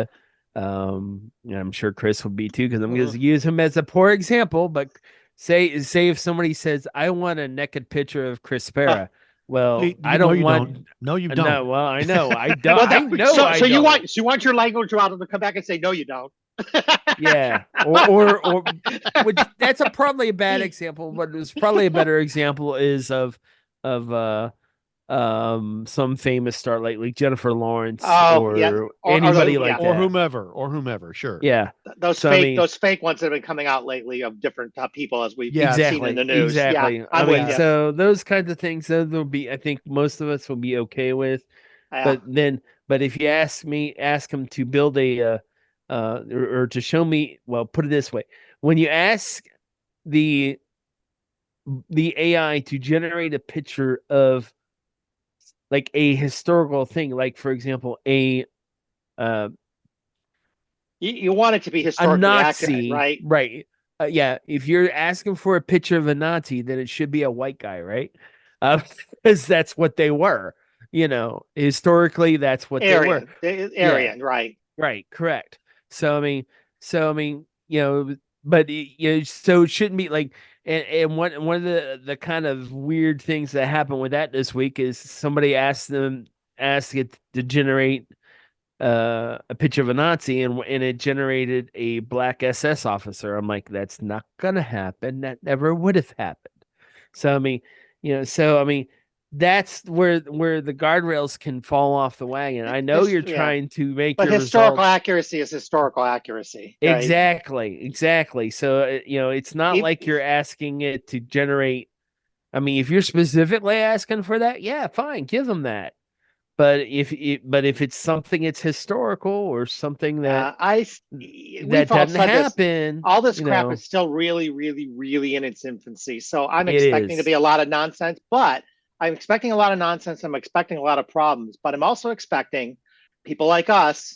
I'm sure Chris would be too, because I'm going to use him as a poor example. But say if somebody says, I want a naked picture of Chris Spera, Well, Wait, I no, don't you want. don't. No, you don't. No, well, I know, I don't. Well, I know, so I so you don't. want your language model to come back and say no, you don't. Yeah, or which that's probably a bad example, but it's probably a better example is of some famous star like Jennifer Lawrence Oh, yeah. or Or anybody the- like yeah. that. or whomever. Sure. Yeah, Those So, I fake mean- those fake ones that have been coming out lately of different people as we've Yeah, seen in the news. exactly. Yeah, I I'm mean, with you. so those kinds of things, those will be. I think most of us will be okay with. Yeah. But if you ask them to build or to show me. Well, put it this way: when you ask the AI to generate a picture of like a historical thing, like for example, uh, You want it to be a historically Nazi, accurate, right? right? Yeah, if you're asking for a picture of a Nazi, then it should be a white guy, right? Because that's what they were. Historically, that's what they were. Aryan, right? Right, correct. So I mean, but so it shouldn't be like, and one of the kind of weird things that happened with that this week is somebody asked it to generate a picture of a Nazi, and it generated a black SS officer. I'm like, that's not gonna happen. That never would have happened. So I mean, that's where the guardrails can fall off the wagon. I know you're Yeah. trying to make But your historical results accuracy is historical accuracy. Right? exactly. So it's not If- like you're asking it to generate. I mean, if you're specifically asking for that, yeah, fine, give them that. But if it's something it's historical or something that we've all doesn't said this. happen, All this crap is still really, really, really in its infancy. So I'm It expecting to is. be a lot of nonsense, but I'm expecting a lot of nonsense. I'm expecting a lot of problems, but I'm also expecting people like us.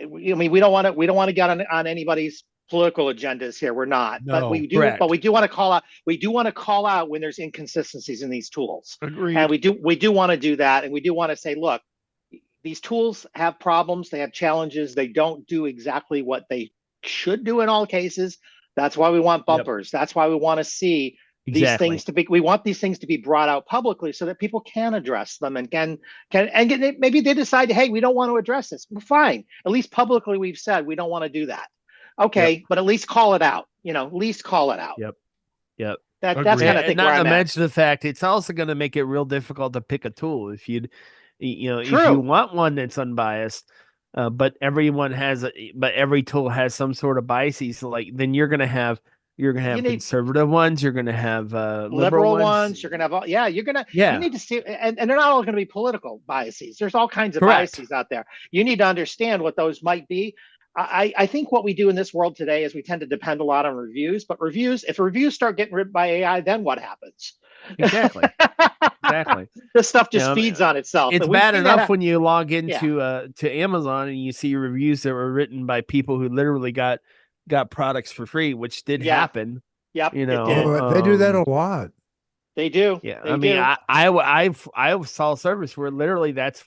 We don't want to get on anybody's political agendas here. We're not, but No, we do. correct. But we do want to call out. We do want to call out when there's inconsistencies in these tools, Agreed. and we do want to do that, and we do want to say, look, these tools have problems. They have challenges. They don't do exactly what they should do in all cases. That's why we want bumpers. That's why we want to see these things to be. We want these things to be brought out publicly so that people can address them and maybe they decide, hey, we don't want to address this. Well, fine. At least publicly we've said we don't want to do that. Okay, but at least call it out. At least call it out. Yep. That's Agreed. kind of think not where to I'm at. mention the fact it's also going to make it real difficult to pick a tool if if you True. want one that's unbiased. But every tool has some sort of biases. So then you're going to have conservative ones. You're going to have liberal ones. You're going to have you need to see, and they're not all going to be political biases. There's all kinds of Correct. biases out there. You need to understand what those might be. I think what we do in this world today is we tend to depend a lot on reviews, but if reviews start getting ripped by AI, then what happens? Exactly. This stuff just feeds on itself. It's And we've bad seen enough that when you log into to Amazon and you see reviews that were written by people who literally got products for free, which did happen. Yep. You it know, did. They do that a lot. They do. Yeah, They I mean, do. I saw a service where literally that's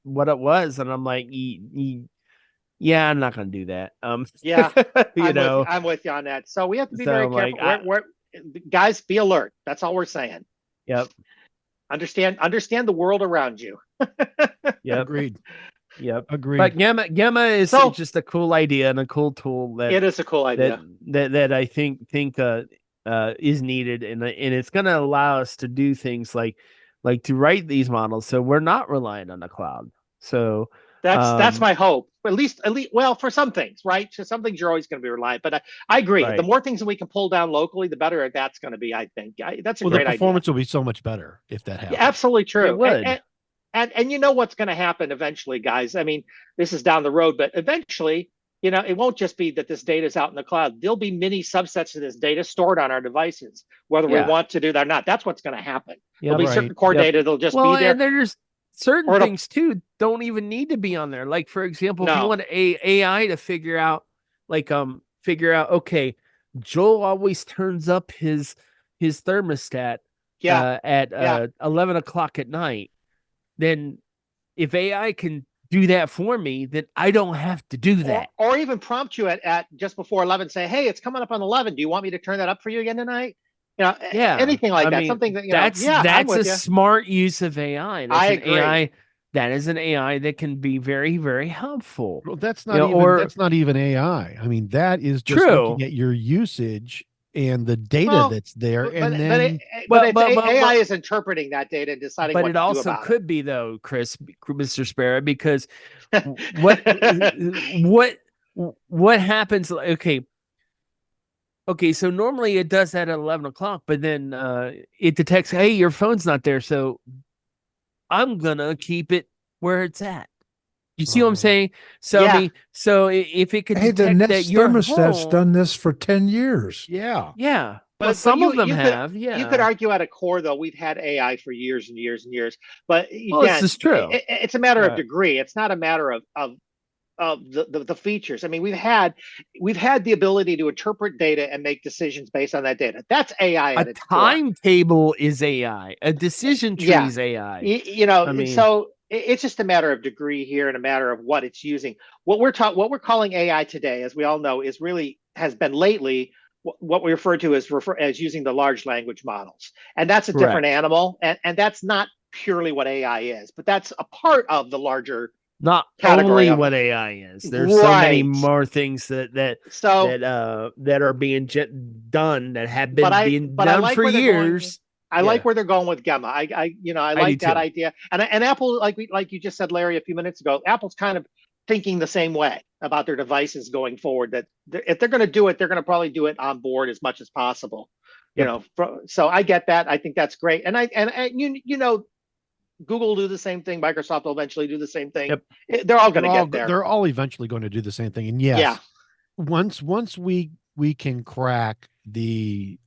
what it was, and I'm like, yeah, I'm not going to do that. Yeah, you I'm with you on that. So we have to be So, very like, careful. Guys, be alert. That's all we're saying. Yep. Understand the world around you. Yep. Agreed. Yep. Agreed. But Gamma is just a cool idea and a cool tool that It is a cool idea. that I think is needed, and it's going to allow us to do things like to write these models, so we're not relying on the cloud. So that's my hope. At least, well, for some things, right? So some things you're always going to be reliant. But I agree. Right. The more things that we can pull down locally, the better that's going to be. I think that's a great the performance idea. will be so much better if that happens. Yeah, absolutely true. It would. And you know what's going to happen eventually, guys. I mean, this is down the road, but eventually, it won't just be that this data is out in the cloud. There'll be many subsets of this data stored on our devices, whether we want to do that or not. That's what's going to happen. There'll be certain core data that'll just be there. And there's certain things too don't even need to be on there. Like, for example, if you want AI to figure out, okay, Joel always turns up his thermostat at 11 o'clock at night. Then if AI can do that for me, then I don't have to do that. Or even prompt you at just before 11, say, hey, it's coming up on 11. Do you want me to turn that up for you again tonight? Yeah, anything like I that, mean, something that, that's I'm with a you. smart use of AI. That's I an agree. AI. That is an AI that can be very, very helpful. Well, that's You not know, even or that's not even AI. I mean, that is just true. looking at your usage and the data Well, that's there, but and but then AI is interpreting that data and deciding but what it to do also about could be though, Mr. Spera, because what it. what happens? Okay, so normally it does that at 11 o'clock, but then it detects, hey, your phone's not there, so I'm gonna keep it where it's at. You see what I'm saying? So I Yeah. mean, so if it could Hey, the detect that Nest you're thermostat's home, done this for 10 years. yeah, yeah. Well, But some of them you could have, you could yeah. argue at a core though we've had AI for years and years and years. But Well, this again, is true. it's a matter of Right. degree. It's not a matter of the features. I mean, we've had the ability to interpret data and make decisions based on that data. That's AI A at its core. timetable is AI. A decision tree Yeah. is AI. I mean, So it's just a matter of degree here and a matter of what it's using. What we're calling AI today, as we all know, is really has been lately what we refer to as using the large language models, and that's a different correct. animal, and that's not purely what AI is, but that's a part of the larger Not category only of what AI is. There's so many right. more things that So, are being done that have but been I being but I done like for where they're going. years. I like Yeah, where they're going with Gemma. I I do like that too. idea. And Apple, like you just said, Larry, a few minutes ago, Apple's kind of thinking the same way about their devices going forward. That if they're going to do it, they're going to probably do it on board as much as possible. Yep. So I get that. I think that's great. And Google will do the same thing. Microsoft will eventually do the same thing. Yep. They're all going to get there. they're all eventually going to do the same thing. And yes, Yeah. once we can crack the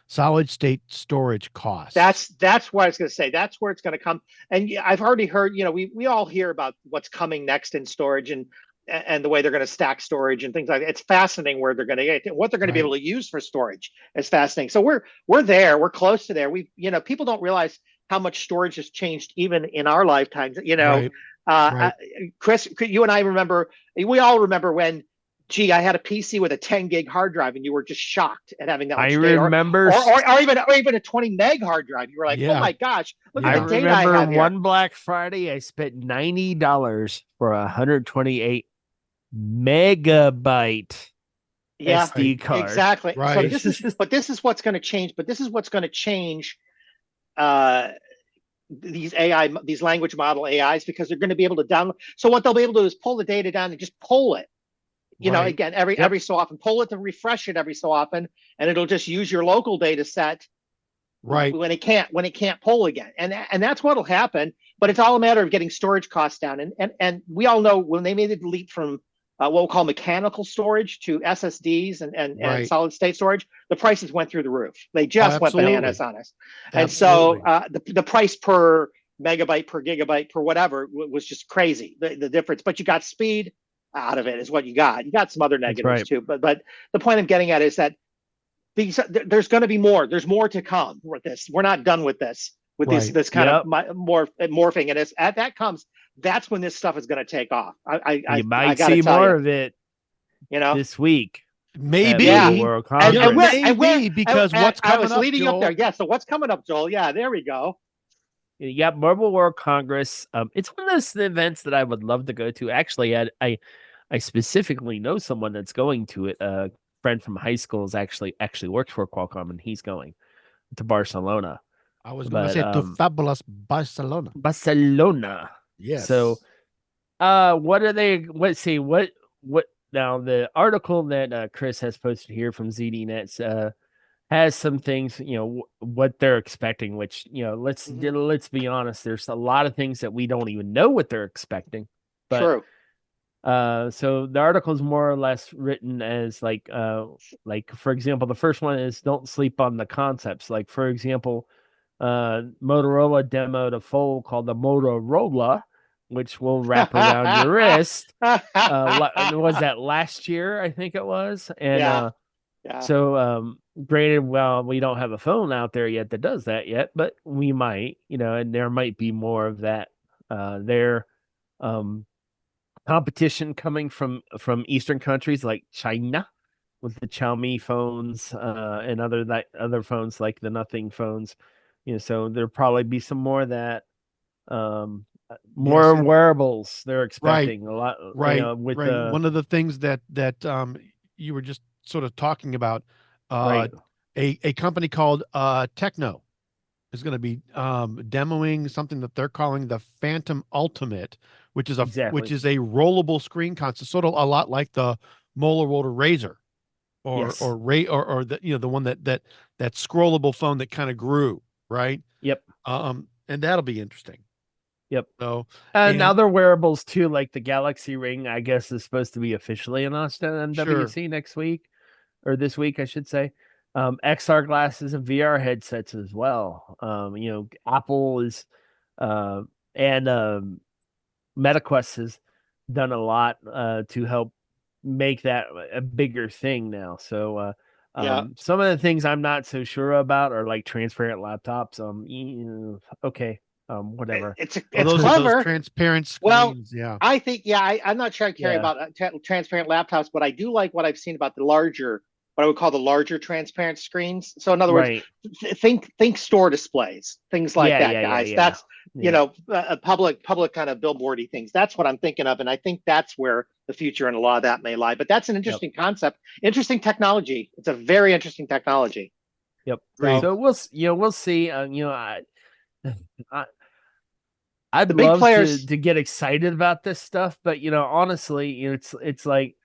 solid state storage costs. That's what I was going to say. That's where it's going to come. And I've already heard, we all hear about what's coming next in storage and the way they're going to stack storage and things like that. It's fascinating where they're going to get what they're going to be able to use for storage. It's fascinating. So we're there. We're close to there. People don't realize how much storage has changed even in our lifetimes. Right. Chris, you and I remember. We all remember when. Gee, I had a PC with a 10 gig hard drive, and you were just shocked at having that much I data, remember, or even a 20 meg hard drive. You were like, Yeah. oh my gosh, look I at the data I remember have here. one Black Friday, I spent $90 for a 128 megabyte Yeah, SD card. exactly. So Right. this is what's going to change. But this is what's going to change these language model AIs, because they're going to be able to download. So what they'll be able to do is pull the data down and just pull it. Again, every so often, pull it to refresh it every so often, and it'll just use your local data set Right. when it can't pull again. And that's what'll happen. But it's all a matter of getting storage costs down. And we all know when they made the leap from what we'll call mechanical storage to SSDs and solid state storage, the prices went through the roof. They just went bananas on us. And so the price per megabyte, per gigabyte, per whatever was just crazy, the difference. But you got speed out of it is what you got. You got some other negatives too. But the point I'm getting at is that there's going to be more. There's more to come with this. We're not done with this. With this kind of morphing, and that's when this stuff is going to take off. You might see more of it, this week. Maybe. Yeah. World Congress. Maybe because what's coming I was up, leading Joel? up there. Yeah. So what's coming up, Joel? Yeah. There we go. You got Mobile World Congress. It's one of those events that I would love to go to. Actually, I specifically know someone that's going to it. A friend from high school is actually works for Qualcomm, and he's going to Barcelona. I was going to say to fabulous Barcelona. Barcelona. Yes. So, what are they? Let's see. What now? The article that Chris has posted here from ZDNet has some things, what they're expecting. Which let's be honest. There's a lot of things that we don't even know what they're expecting. But, true. So the article is more or less written as like for example, the first one is don't sleep on the concepts. Like for example, Motorola demoed a phone called the Motorola, which will wrap around your wrist. Was that last year? I think it was. And so granted, well, we don't have a phone out there yet that does that yet, but we might, and there might be more of that. Competition coming from Eastern countries like China with the Xiaomi phones and other phones like the Nothing phones. So there'll probably be some more of that. More Yes, wearables they're right, expecting a lot. right, With right. the One of the things that you were just sort of talking about, right, a company called Techno is going to be demoing something that they're calling the Phantom Ultimate, which is exactly. a rollable screen console, sort of a lot like the Motorola Razr Yes. or the the one that scrollable phone that kind of grew, right? Yep. And that'll be interesting. Yep. So And and other wearables too, like the Galaxy Ring, I guess is supposed to be officially announced at sure, MWC next week, or this week, I should say. XR glasses and VR headsets as well. Apple is, and MetaQuest has done a lot to help make that a bigger thing now. So Yeah. some of the things I'm not so sure about are like transparent laptops. Okay, whatever. It's those are those clever. transparent Well, screens. Yeah, I think, yeah, I'm not sure I care Yeah. about transparent laptops, but I do like what I've seen about the larger, what I would call the larger transparent screens. So in other words, Right. think store displays, things like Yeah, that, yeah, guys. yeah. That's Yeah. public kind of billboardy things. That's what I'm thinking of, and I think that's where the future and a lot of that may lie. But that's an Yep. interesting concept, interesting technology. It's a very interesting technology. Yep. Great. So we'll see. I I'd The big love players. to get excited about this stuff, but honestly, it's like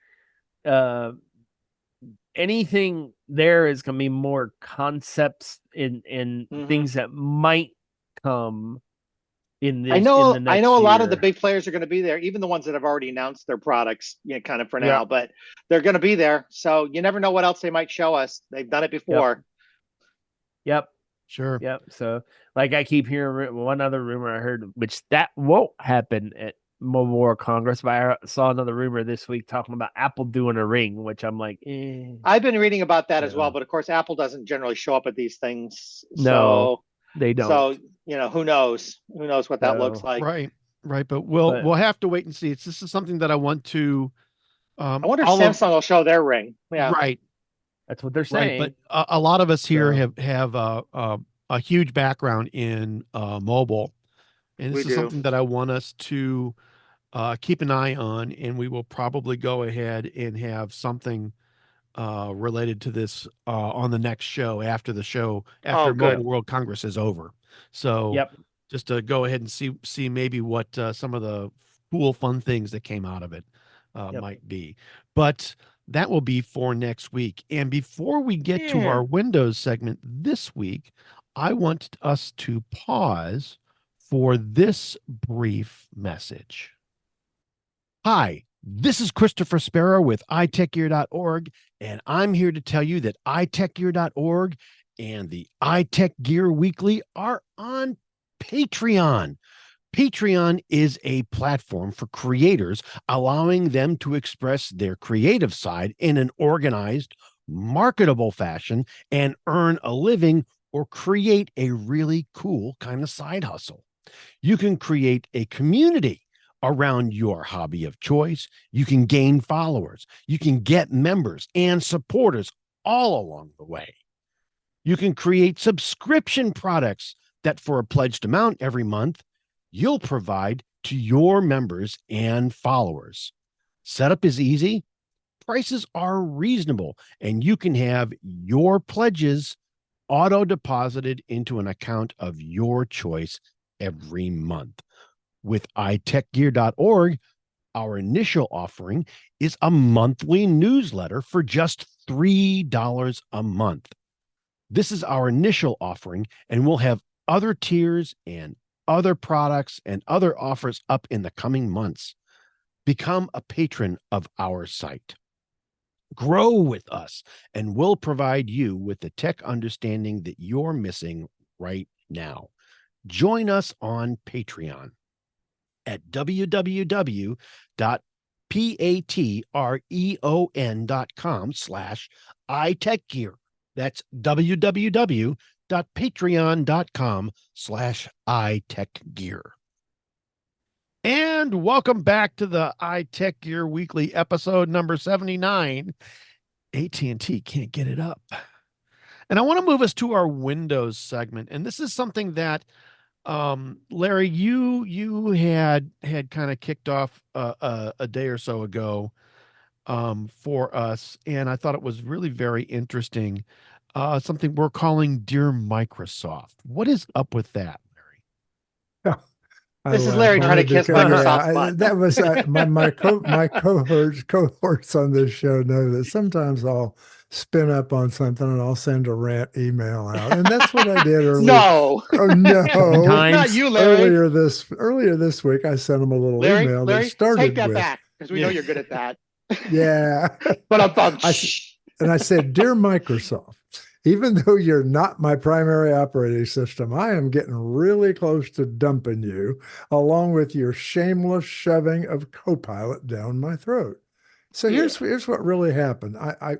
uh anything there is going to be more concepts in Mhm. things that might come in I this in the know, next a lot of the year. big players are going to be there, even the ones that have already announced their products, kind of for now, Yep. but they're going to be there. So you never know what else they might show us. They've done it before. Yep. sure. Yep. So like I keep hearing one other rumor I heard, which that won't happen at Mobile World Congress, but I saw another rumor this week talking about Apple doing a ring, which I'm like, I've been reading about that as Yeah. well, but of course, Apple doesn't generally show up at these things. No, they don't. So, who knows? Who knows what that looks So, like? Right, right. But we'll have to wait and see. This is something that I want to I wonder if all of Samsung will show their ring. Yeah. right, that's what they're right. saying. But a lot of us here So- have a huge background in mobile, and We this is do. something that I want us to keep an eye on, and we will probably go ahead and have something related to this on the next show after Oh, good. Mobile World Congress is over. So Yep. just to go ahead and see maybe what some of the cool fun things that came out of it Yep. might be. But that will be for next week. And before we get to Yeah. our Windows segment this week, I want us to pause for this brief message. Hi, this is Christopher Spera with iTechGear.org, and I'm here to tell you that iTechGear.org and the iTechGear Weekly are on Patreon. Patreon is a platform for creators, allowing them to express their creative side in an organized, marketable fashion and earn a living or create a really cool kind of side hustle. You can create a community around your hobby of choice. You can gain followers. You can get members and supporters all along the way. You can create subscription products that for a pledged amount every month, you'll provide to your members and followers. Setup is easy. Prices are reasonable, and you can have your pledges auto deposited into an account of your choice every month. With iTechGear.org, our initial offering is a monthly newsletter for just $3 a month. This is our initial offering, and we'll have other tiers and other products and other offers up in the coming months. Become a patron of our site. Grow with us, and we'll provide you with the tech understanding that you're missing right now. Join us on Patreon at www.patreon.com/iTechGear. That's www.patreon.com/iTechGear. And welcome back to the iTechGear Weekly episode number 79. AT&T can't get it up. And I want to move us to our Windows segment. And this is something that Larry, you had kind of kicked off a day or so ago for us, and I thought it was really very interesting. Something we're calling Dear Microsoft. What is up with that, Larry? I This is laugh Larry trying only to kiss because, Microsoft's butt. that was my cohorts on this show know that sometimes I'll spin up on something and I'll send a rant email out, and that's what I did earlier. No, Oh no! Sometimes. not you, Larry. Earlier this week, I sent them a little Larry, email that Larry, started take that with, back because we know you're good at that. yeah. But And I said, Dear Microsoft, even though you're not my primary operating system, I am getting really close to dumping you, along with your shameless shoving of Copilot down my throat. So here's what really happened. I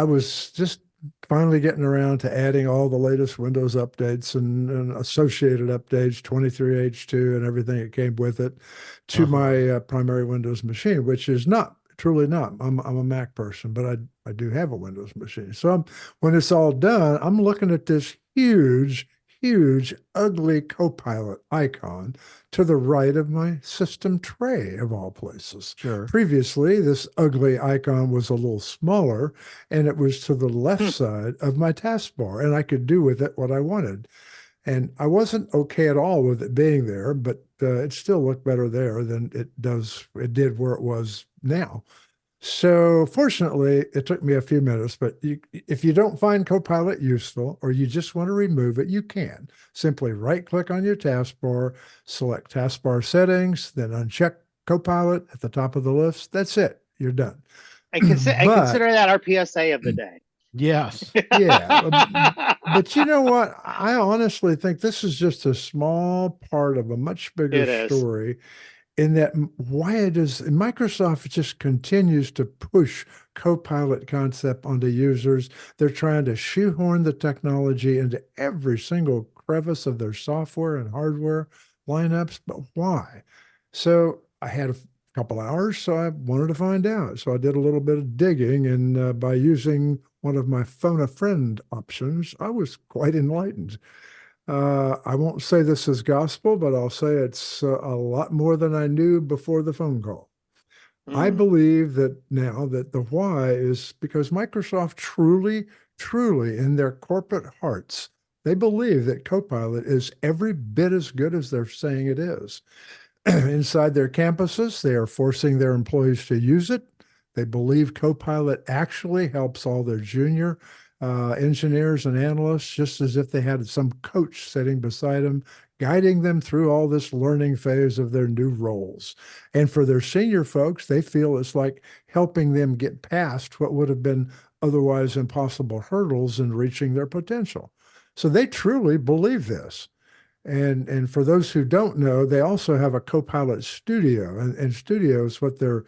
was just finally getting around to adding all the latest Windows updates and associated updates, 23H2 and everything that came with it, to my primary Windows machine, which is truly not. I'm a Mac person, but I do have a Windows machine. So when it's all done, I'm looking at this huge, ugly Copilot icon to the right of my system tray, of all places. Sure. Previously, this ugly icon was a little smaller, and it was to the left side of my taskbar, and I could do with it what I wanted. And I wasn't okay at all with it being there, but it still looked better there than it did where it was now. So fortunately, it took me a few minutes, but if you don't find Copilot useful or you just want to remove it, you can. Simply right-click on your taskbar, select taskbar settings, then uncheck Copilot at the top of the list. That's it. You're done. And consider that our PSA of the day. Yes. Yeah. But you know what? I honestly think this is just a small part of a much bigger story, in that Microsoft just continues to push Copilot concept onto users. They're trying to shoehorn the technology into every single crevice of their software and hardware lineups. But why? So I had a couple hours, so I wanted to find out. So I did a little bit of digging, and by using one of my phone a friend options, I was quite enlightened. I won't say this is gospel, but I'll say it's a lot more than I knew before the phone call. I believe that now that the why is because Microsoft truly, in their corporate hearts, they believe that Copilot is every bit as good as they're saying it is. Inside their campuses, they are forcing their employees to use it. They believe Copilot actually helps all their junior engineers and analysts, just as if they had some coach sitting beside them, guiding them through all this learning phase of their new roles. And for their senior folks, they feel it's like helping them get past what would have been otherwise impossible hurdles in reaching their potential. So they truly believe this. And for those who don't know, they also have a Copilot Studio, and Studio is what they're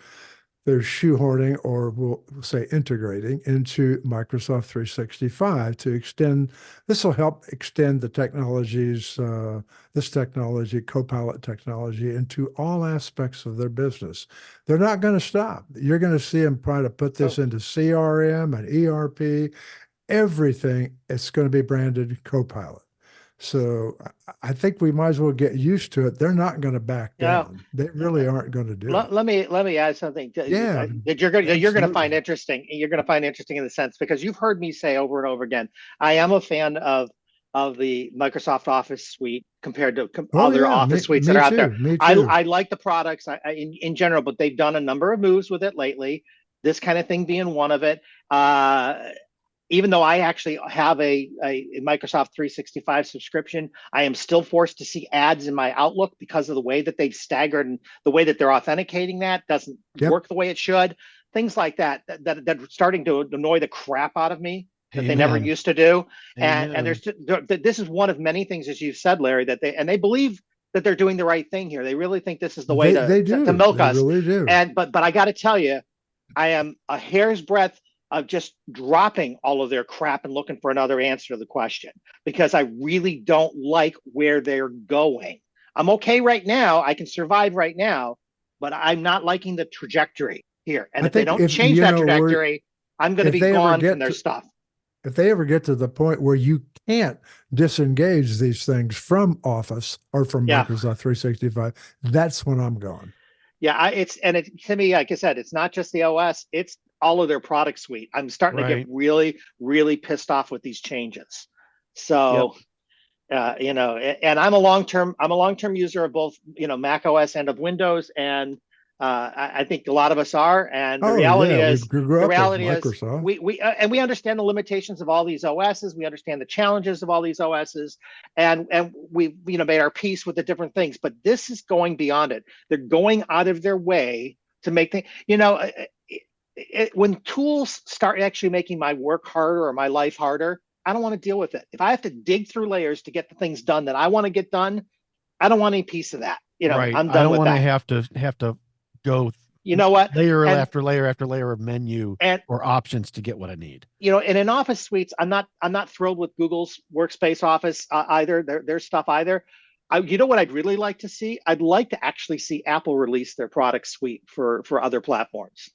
shoehorning, or we'll say integrating, into Microsoft 365 to extend. This will help extend the technologies, Copilot technology, into all aspects of their business. They're not going to stop. You're going to see them try to put this into CRM and ERP, everything. It's going to be branded Copilot. So I think we might as well get used to it. They're not going to back down. They really aren't going to do it. Let me add something that you're going to find interesting. You're going to find interesting in the sense, because you've heard me say over and over again, I am a fan of the Microsoft Office suite compared to other Office suites that are out there. I like the products in general, but they've done a number of moves with it lately. This kind of thing being one of it. Even though I actually have a Microsoft 365 subscription, I am still forced to see ads in my Outlook because of the way that they've staggered and the way that they're authenticating that doesn't work the way it should. Things like that are starting to annoy the crap out of me that they never used to do. And this is one of many things, as you've said, Larry, that they believe that they're doing the right thing here. They really think this is the way to milk us. They really do. But I got to tell you, I am a hair's breadth of just dropping all of their crap and looking for another answer to the question, because I really don't like where they're going. I'm okay right now. I can survive right now, but I'm not liking the trajectory here. And if they don't change that trajectory, I'm going to if be they ever gone get from their to- stuff. If they ever get to the point where you can't disengage these things from Office or from Yeah. Microsoft 365, that's when I'm gone. Yeah, to me, like I said, it's not just the OS, it's all of their product suite. I'm starting to get really, really pissed off with these changes. So, you know, and I'm a long-term user of both, you know, Mac OS and of Windows, and I think a lot of us are. And the reality is, Microsoft. we understand the limitations of all these OSs. We understand the challenges of all these OSs, and we, you know, made our peace with the different things. But this is going beyond it. They're going out of their way to make things. You know, when tools start actually making my work harder or my life harder, I don't want to deal with it. If I have to dig through layers to get the things done that I want to get done, I don't want any piece of that. You know, I'm done with that. I don't want to have to go, you know what, layer after layer after layer of menu and or options to get what I need. You know, and in Office suites, I'm not thrilled with Google's Workspace Office either. Their stuff either. You know what I'd really like to see? I'd like to actually see Apple release their product suite for other platforms.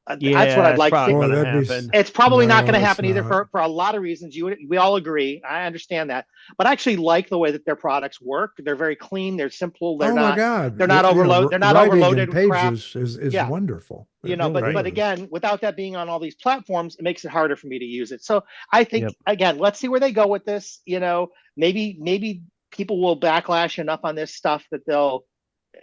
That's what I'd like to see. Happen. It's probably not going to it's happen either not. for a lot of reasons. We all agree. I understand that, but I actually like the way that their products work. They're very clean. They're simple. They're my God. They're not overloaded. They're not overloaded with crap. Is wonderful. You know, but again, without that being on all these platforms, it makes it harder for me to use it. So I think again, let's see where they go with this. You know, maybe people will backlash enough on this stuff that they'll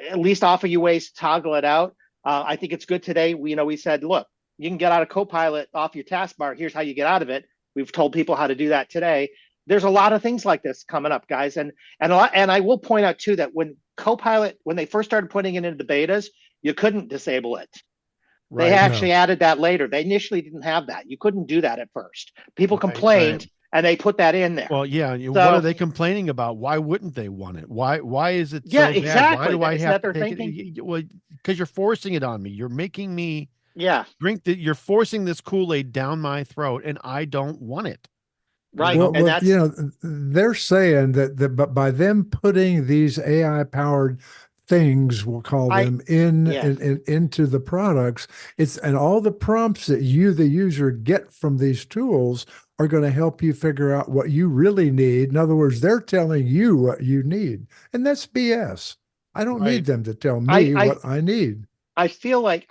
at least offer you ways to toggle it out. I think it's good today. We said, look, you can get out of Copilot off your taskbar. Here's how you get out of it. We've told people how to do that today. There's a lot of things like this coming up, guys. And I will point out too that when Copilot, when they first started putting it into the betas, you couldn't disable it. They actually added that later. They initially didn't have that. You couldn't do that at first. People complained and they put that in there. Well, yeah. What are they complaining about? Why wouldn't they want it? Why is it so bad? Exactly. Why do I have to take it? Well, because you're forcing it on me. You're making me drink that. You're forcing this Kool-Aid down my throat, and I don't want it. Right. Well, and that's, you know, they're saying that but by them putting these AI powered things, we'll call them, into the products, and all the prompts that you, the user, get from these tools are going to help you figure out what you really need. In other words, they're telling you what you need, and that's BS. I don't need them to tell me what I need. I feel like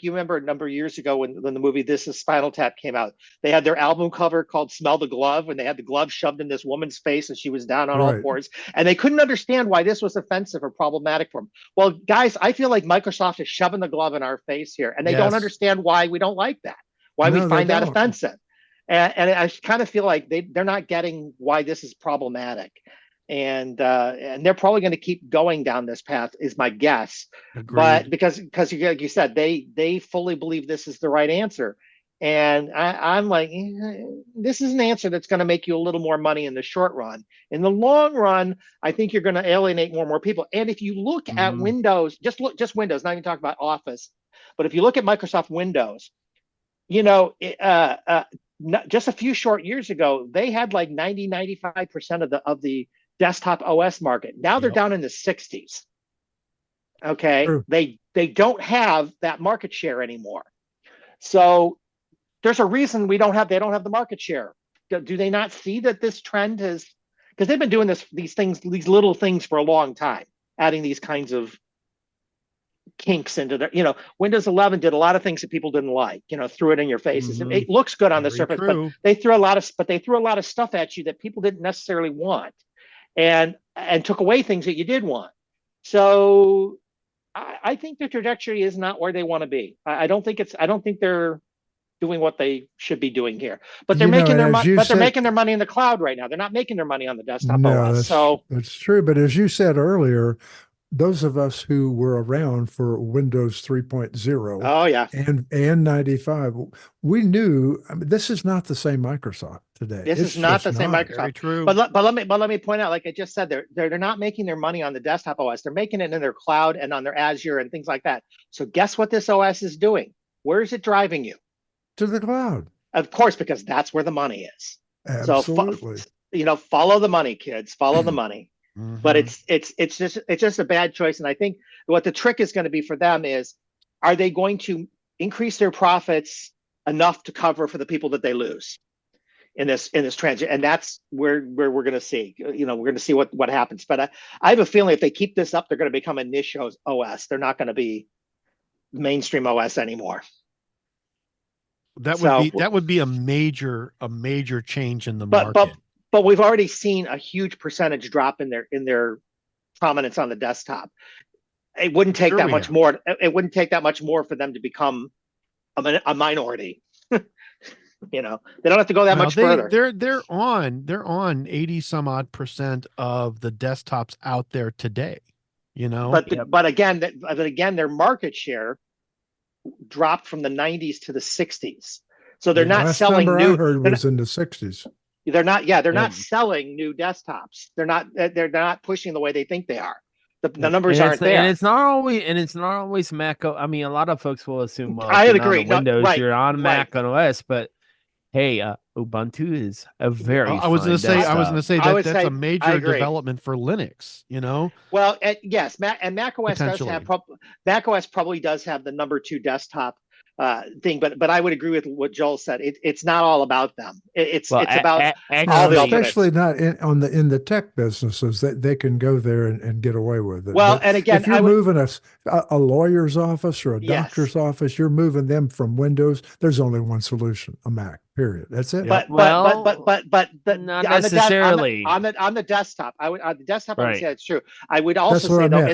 you remember a number of years ago when the movie This Is Spinal Tap came out. They had their album cover called "Smell the Glove," and they had the glove shoved in this woman's face, and she was down on all fours, and they couldn't understand why this was offensive or problematic for them. Well, guys, I feel like Microsoft is shoving the glove in our face here, and they don't understand why we don't like that, why we find that offensive, and I kind of feel like they're not getting why this is problematic. And they're probably going to keep going down this path, is my guess. Agreed. But because like you said, they fully believe this is the right answer, and I'm like, this is an answer that's going to make you a little more money in the short run. In the long run, I think you're going to alienate more and more people. And if you look at Windows, just Windows, not even talk about Office, but if you look at Microsoft Windows, you know, just a few short years ago, they had like 95% of the desktop OS market. Now they're down in the 60s. Okay. True. They don't have that market share anymore. So there's a reason they don't have the market share. Do they not see that this trend has, because they've been doing these little things for a long time, adding these kinds of kinks into their, Windows 11 did a lot of things that people didn't like, threw it in your faces. It looks good on the surface, but they threw a lot of stuff at you that people didn't necessarily want. And took away things that you did want. So I think the trajectory is not where they want to be. I don't think they're doing what they should be doing here. But they're making their money. But they're making their money in the cloud right now. They're not making their money on the desktop OS. So that's true. But as you said earlier, those of us who were around for Windows 3.0 and 95, we knew, this is not the same Microsoft today. This is not the same Microsoft. Very true. But let me point out, like I just said, they're not making their money on the desktop OS. They're making it in their cloud and on their Azure and things like that. So guess what this OS is doing? Where is it driving you? To the cloud. Of course, because that's where the money is. Absolutely. So follow the money, kids. Follow the money. But it's just a bad choice. And I think what the trick is going to be for them is, are they going to increase their profits enough to cover for the people that they lose in this transit, and that's where we're going to see. We're going to see what happens. But I have a feeling if they keep this up, they're going to become a niche OS. They're not going to be mainstream OS anymore. That would be a major change in the but market. but we've already seen a huge percentage drop in their prominence on the desktop. It wouldn't take that much more. It wouldn't take that much more for them to become a minority. They don't have to go that much further. They're on 80 some odd % of the desktops out there today. But again, their market share dropped from the 90s to the 60s. So they're not selling new. I heard was in the 60s. They're not. Yeah, they're not selling new desktops. They're not pushing the way they think they are. The numbers aren't there. And it's not always Mac. I mean, a lot of folks will assume, well, I agree. Windows, you're on Mac OS, but hey, Ubuntu is a very. I was going to say that's a major development for Linux. Well, yes, Mac OS does have Mac OS probably does have the number 2 desktop thing, but I would agree with what Joel said. It's not all about them. It's about all the especially not in the tech businesses that they can go there and get away with it. Well, but and again, if you're moving a lawyer's office or a doctor's office, you're moving them from Windows. There's only one solution: a Mac. Period. That's it. But not necessarily on the desktop. I would on the desktop. I would say that's true. I would also say though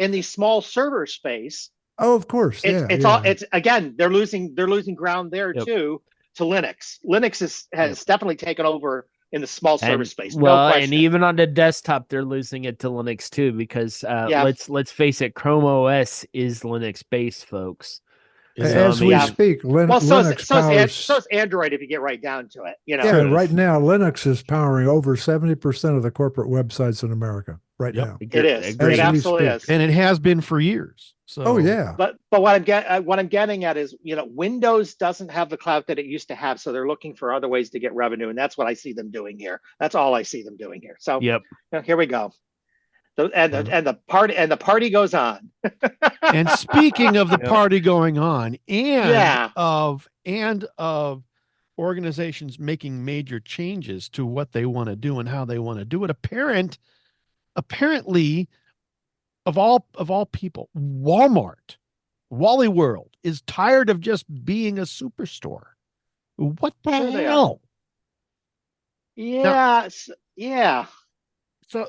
in the small server space. Oh, of course. It's again, they're losing ground there too to Linux. Linux has definitely taken over in the small server space. Well, and even on the desktop, they're losing it to Linux too, because let's face it, Chrome OS is Linux based, folks. As we speak, Linux powers. So is Android if you get right down to it. Yeah, right now Linux is powering over 70% of the corporate websites in America. Right now, it is. It absolutely is, and it has been for years. So, but what I'm getting at is, Windows doesn't have the clout that it used to have, so they're looking for other ways to get revenue, and that's what I see them doing here. That's all I see them doing here. So, here we go. And the party goes on. And speaking of the party going on, of organizations making major changes to what they want to do and how they want to do it, apparently, of all people, Walmart, Wally World is tired of just being a superstore. What the hell? Yeah.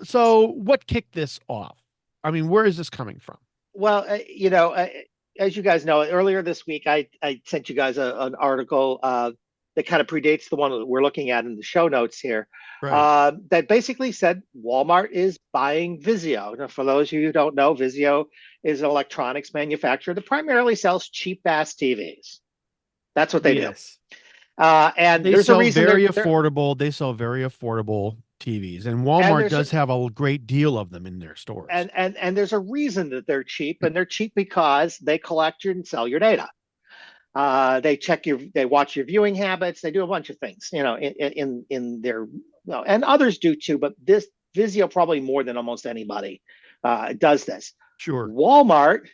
So what kicked this off? I mean, where is this coming from? Well, as you guys know, earlier this week, I sent you guys an article that kind of predates the one that we're looking at in the show notes here. Right. That basically said Walmart is buying Vizio. Now, for those of you who don't know, Vizio is an electronics manufacturer that primarily sells cheap-ass TVs. That's what they do. And they there's sell a reason very affordable. They sell very affordable TVs, and Walmart does have a great deal of them in their stores. And there's a reason that they're cheap, and they're cheap because they collect and sell your data. They watch your viewing habits. They do a bunch of things, in their, and others do too. But this Vizio probably more than almost anybody does this. Sure. Walmart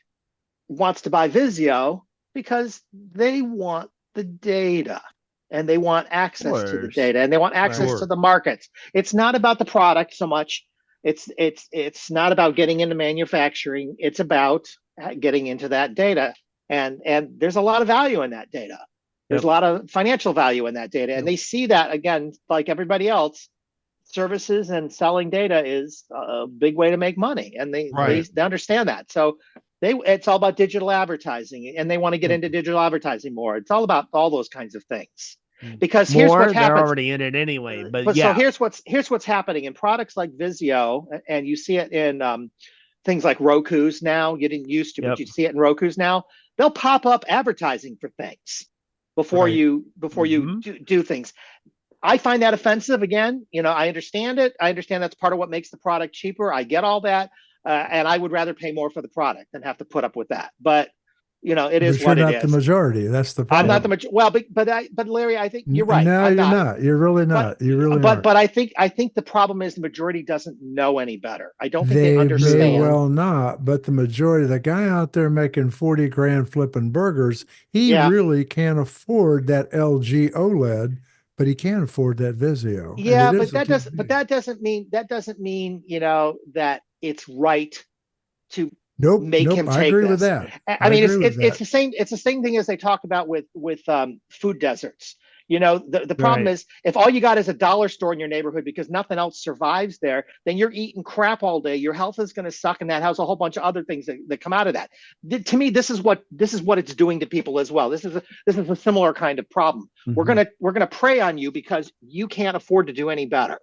wants to buy Vizio because they want the data. And they want access to the data, and they want access to the markets. It's not about the product so much. It's not about getting into manufacturing. It's about getting into that data, and there's a lot of value in that data. There's a lot of financial value in that data, and they see that again, like everybody else. Services and selling data is a big way to make money, and they understand that. So it's all about digital advertising, and they want to get into digital advertising more. It's all about all those kinds of things. Because here's what happens. They're already in it anyway. But so here's what's happening in products like Vizio, and you see it in things like Roku's now. You didn't used to, but you see it in Roku's now. They'll pop up advertising for things before you do things. I find that offensive. Again, I understand it. I understand that's part of what makes the product cheaper. I get all that. And I would rather pay more for the product than have to put up with that. But It is But you're what it not the is. majority. That's the I'm problem. not the majority. Well, but Larry, I think you're right. No, I'm you're not. not. You're really not. You really But aren't. but I think the problem is the majority doesn't know any better. I don't think they They may understand. well not, but the majority, the guy out there making 40 grand flipping burgers, he Yeah. really can't afford that LG OLED, but he can afford that Vizio. And Yeah, it but is a that doesn't TV. mean that it's right to Nope, make nope. him I take agree with this. that. I I mean, agree with it's that. the same thing as they talk about with food deserts. The problem Right. is if all you got is a dollar store in your neighborhood because nothing else survives there, then you're eating crap all day. Your health is going to suck, and that has a whole bunch of other things that come out of that. To me, this is what it's doing to people as well. This is a similar kind of problem. We're gonna prey on you because you can't afford to do any better.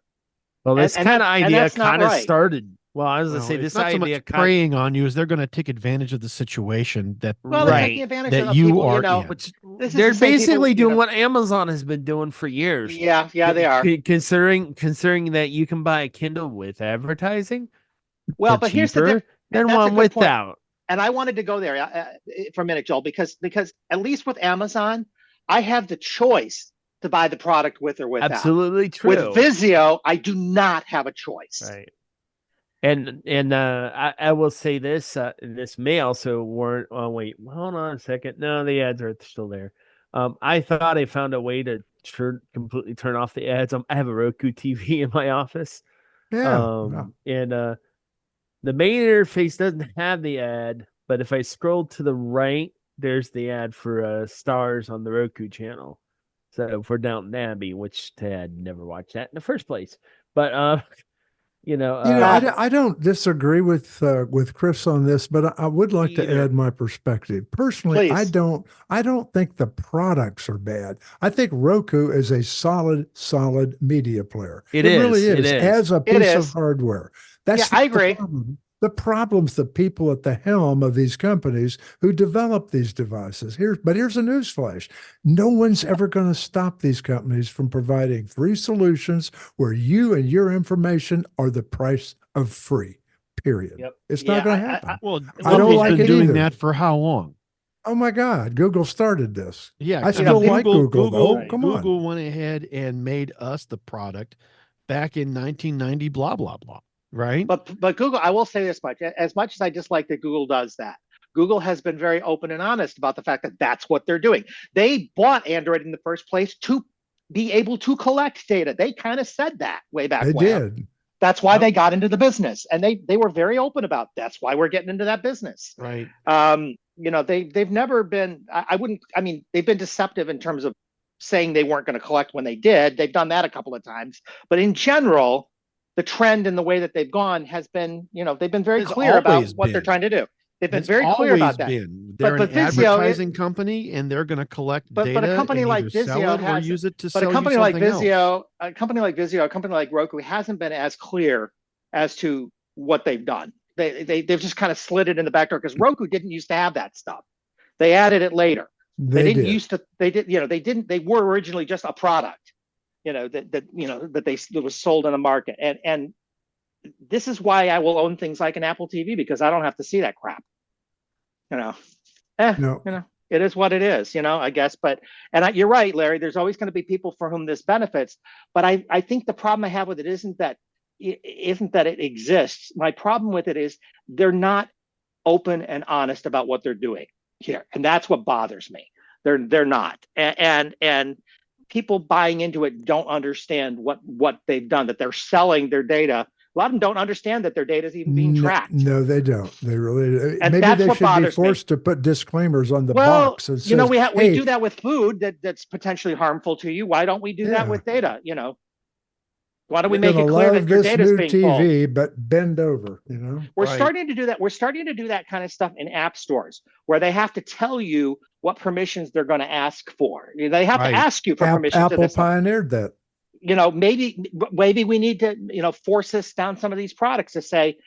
Well, this kind of idea that's not kind of right. started. Well, I was gonna Well, say it's this not so idea much preying on you as they're going to take advantage of the situation that Well, they're right taking advantage that of you people, are in. which This is they're the same people, basically doing what Amazon has been doing for years. Yeah, they are. Considering that you can buy a Kindle with advertising Well, for but here's the cheaper difference. than That's a one good point. without. And I wanted to go there for a minute, Joel, because at least with Amazon, I have the choice to buy the product with or without. Absolutely true. With Vizio, I do not have a choice. Right. And I will say this. This may also warrant. Oh wait, hold on a second. No, the ads are still there. I thought I found a way to completely turn off the ads. I have a Roku TV in my office. Yeah. And the main interface doesn't have the ad, but if I scroll to the right, there's the ad for Stars on the Roku channel. So for Downton Abbey, which Ted never watched that in the first place. But I don't disagree with Chris on this, but I would like to Either. add my perspective. Personally, I Please. don't think the products are bad. I think Roku is a solid media player. It really is. is as a piece of hardware. That's I agree. The problem. The problem's the people at the helm of these companies who develop these devices. But here's a newsflash. No one's ever going to stop these companies from providing free solutions where you and your information are the price of free, period. Yep. It's not going to happen. Well, I don't Google's like been it doing either. that for how long? Oh my God, Google started this. Yeah, I still like Google though. Right. Come on. Google went ahead and made us the product back in 1990, blah, blah, blah. Right. But Google, I will say this much: as I dislike that Google does that, Google has been very open and honest about the fact that that's what they're doing. They bought Android in the first place to be able to collect data. They kind of said that way back They when. did. That's why they got into the business, and they were very open about that's why we're getting into that business. Right. They've never been. I wouldn't. I mean, they've been deceptive in terms of saying they weren't going to collect when they did. They've done that a couple of times, but in general, the trend and the way that they've gone has been, they've been very clear about what they're trying to do. They've been very clear about that. They're But an Vizio, advertising company, and they're going to collect data. But a company and like either sell Vizio it or use it to but sell a company you like something Vizio, else. a company like Vizio, a company like Roku hasn't been as clear as to what they've done. They've just kind of slid it in the back door because Roku didn't used to have that stuff. They added it later. They were originally just a product, that was sold on the market. And this is why I will own things like an Apple TV, because I don't have to see that crap. No. It is what it is, I guess. But you're right, Larry. There's always going to be people for whom this benefits. But I think the problem I have with it isn't that it exists. My problem with it is they're not open and honest about what they're doing here, and that's what bothers me. They're not, and people buying into it don't understand what they've done. That they're selling their data. A lot of them don't understand that their data is even being tracked. No, they don't. They really. And maybe that's they what should be bothers me. forced to put disclaimers on the box. That says, we do that with food that's potentially harmful to you. Why don't we do that with data? Why don't we make it clear that your data is being TV, but bend over? We're starting to do that. We're starting to do that kind of stuff in app stores where they have to tell you what permissions they're going to ask for. They have to ask you for permission. Apple pioneered that. Maybe we need to, force this down some of these products to say,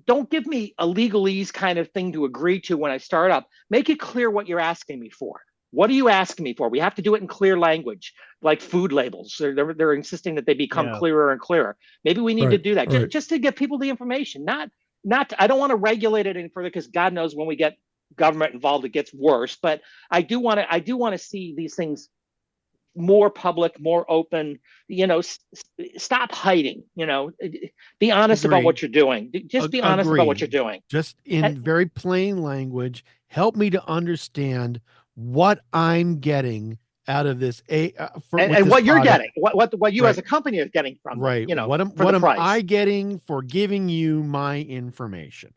don't give me a legalese kind of thing to agree to when I start up. Make it clear what you're asking me for. What are you asking me for? We have to do it in clear language, like food labels. They're insisting that they become clearer and clearer. Maybe we need to do that just to give people the information. Not. I don't want to regulate it any further because God knows when we get government involved, it gets worse. But I do want to see these things more public, more open. Stop hiding. Be honest about Agreed. what you're doing. Just be honest about what you're Agreed. doing. Just in very plain language, help me to understand what I'm getting out of this. With And this what you're product. getting, what you Right. as a company are getting from Right. them, What am price. I getting for giving you my information?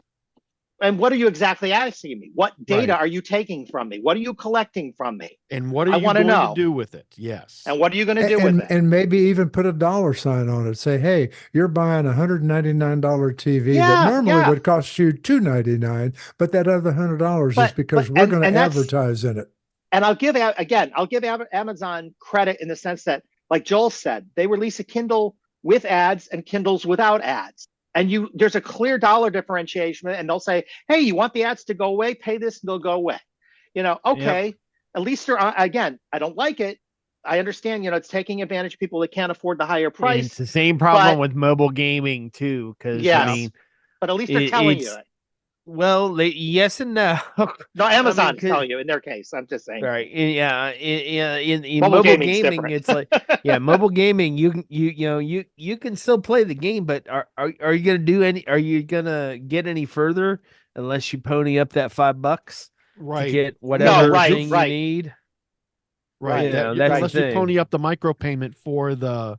And what are you exactly asking me? What data Right. are you taking from me? What are you collecting from me? And what are I you wanna going to know. do with it? Yes. And what are you going to do with it? And maybe even put a dollar sign on it. Say, hey, you're buying a $199 TV that normally would cost you $299, but that other $100 is because we're going to advertise in it. And I'll give Amazon credit in the sense that, like Joel said, they release a Kindle with ads and Kindles without ads. And there's a clear dollar differentiation, and they'll say, hey, you want the ads to go away? Pay this and they'll go away. Okay. Yep. At least again, I don't like it. I understand, it's taking advantage of people that can't afford the higher price. And it's the same problem with mobile gaming too, because but at least they're telling you it. Well, yes and no. No, Amazon's telling you in their case. I'm just saying. Right. Yeah. In mobile gaming, it's like, mobile gaming. You can still play the game, but are you gonna do any? Are you gonna get any further unless you pony up that $5 right. to get whatever thing you need? Right. Unless you pony up the micropayment for the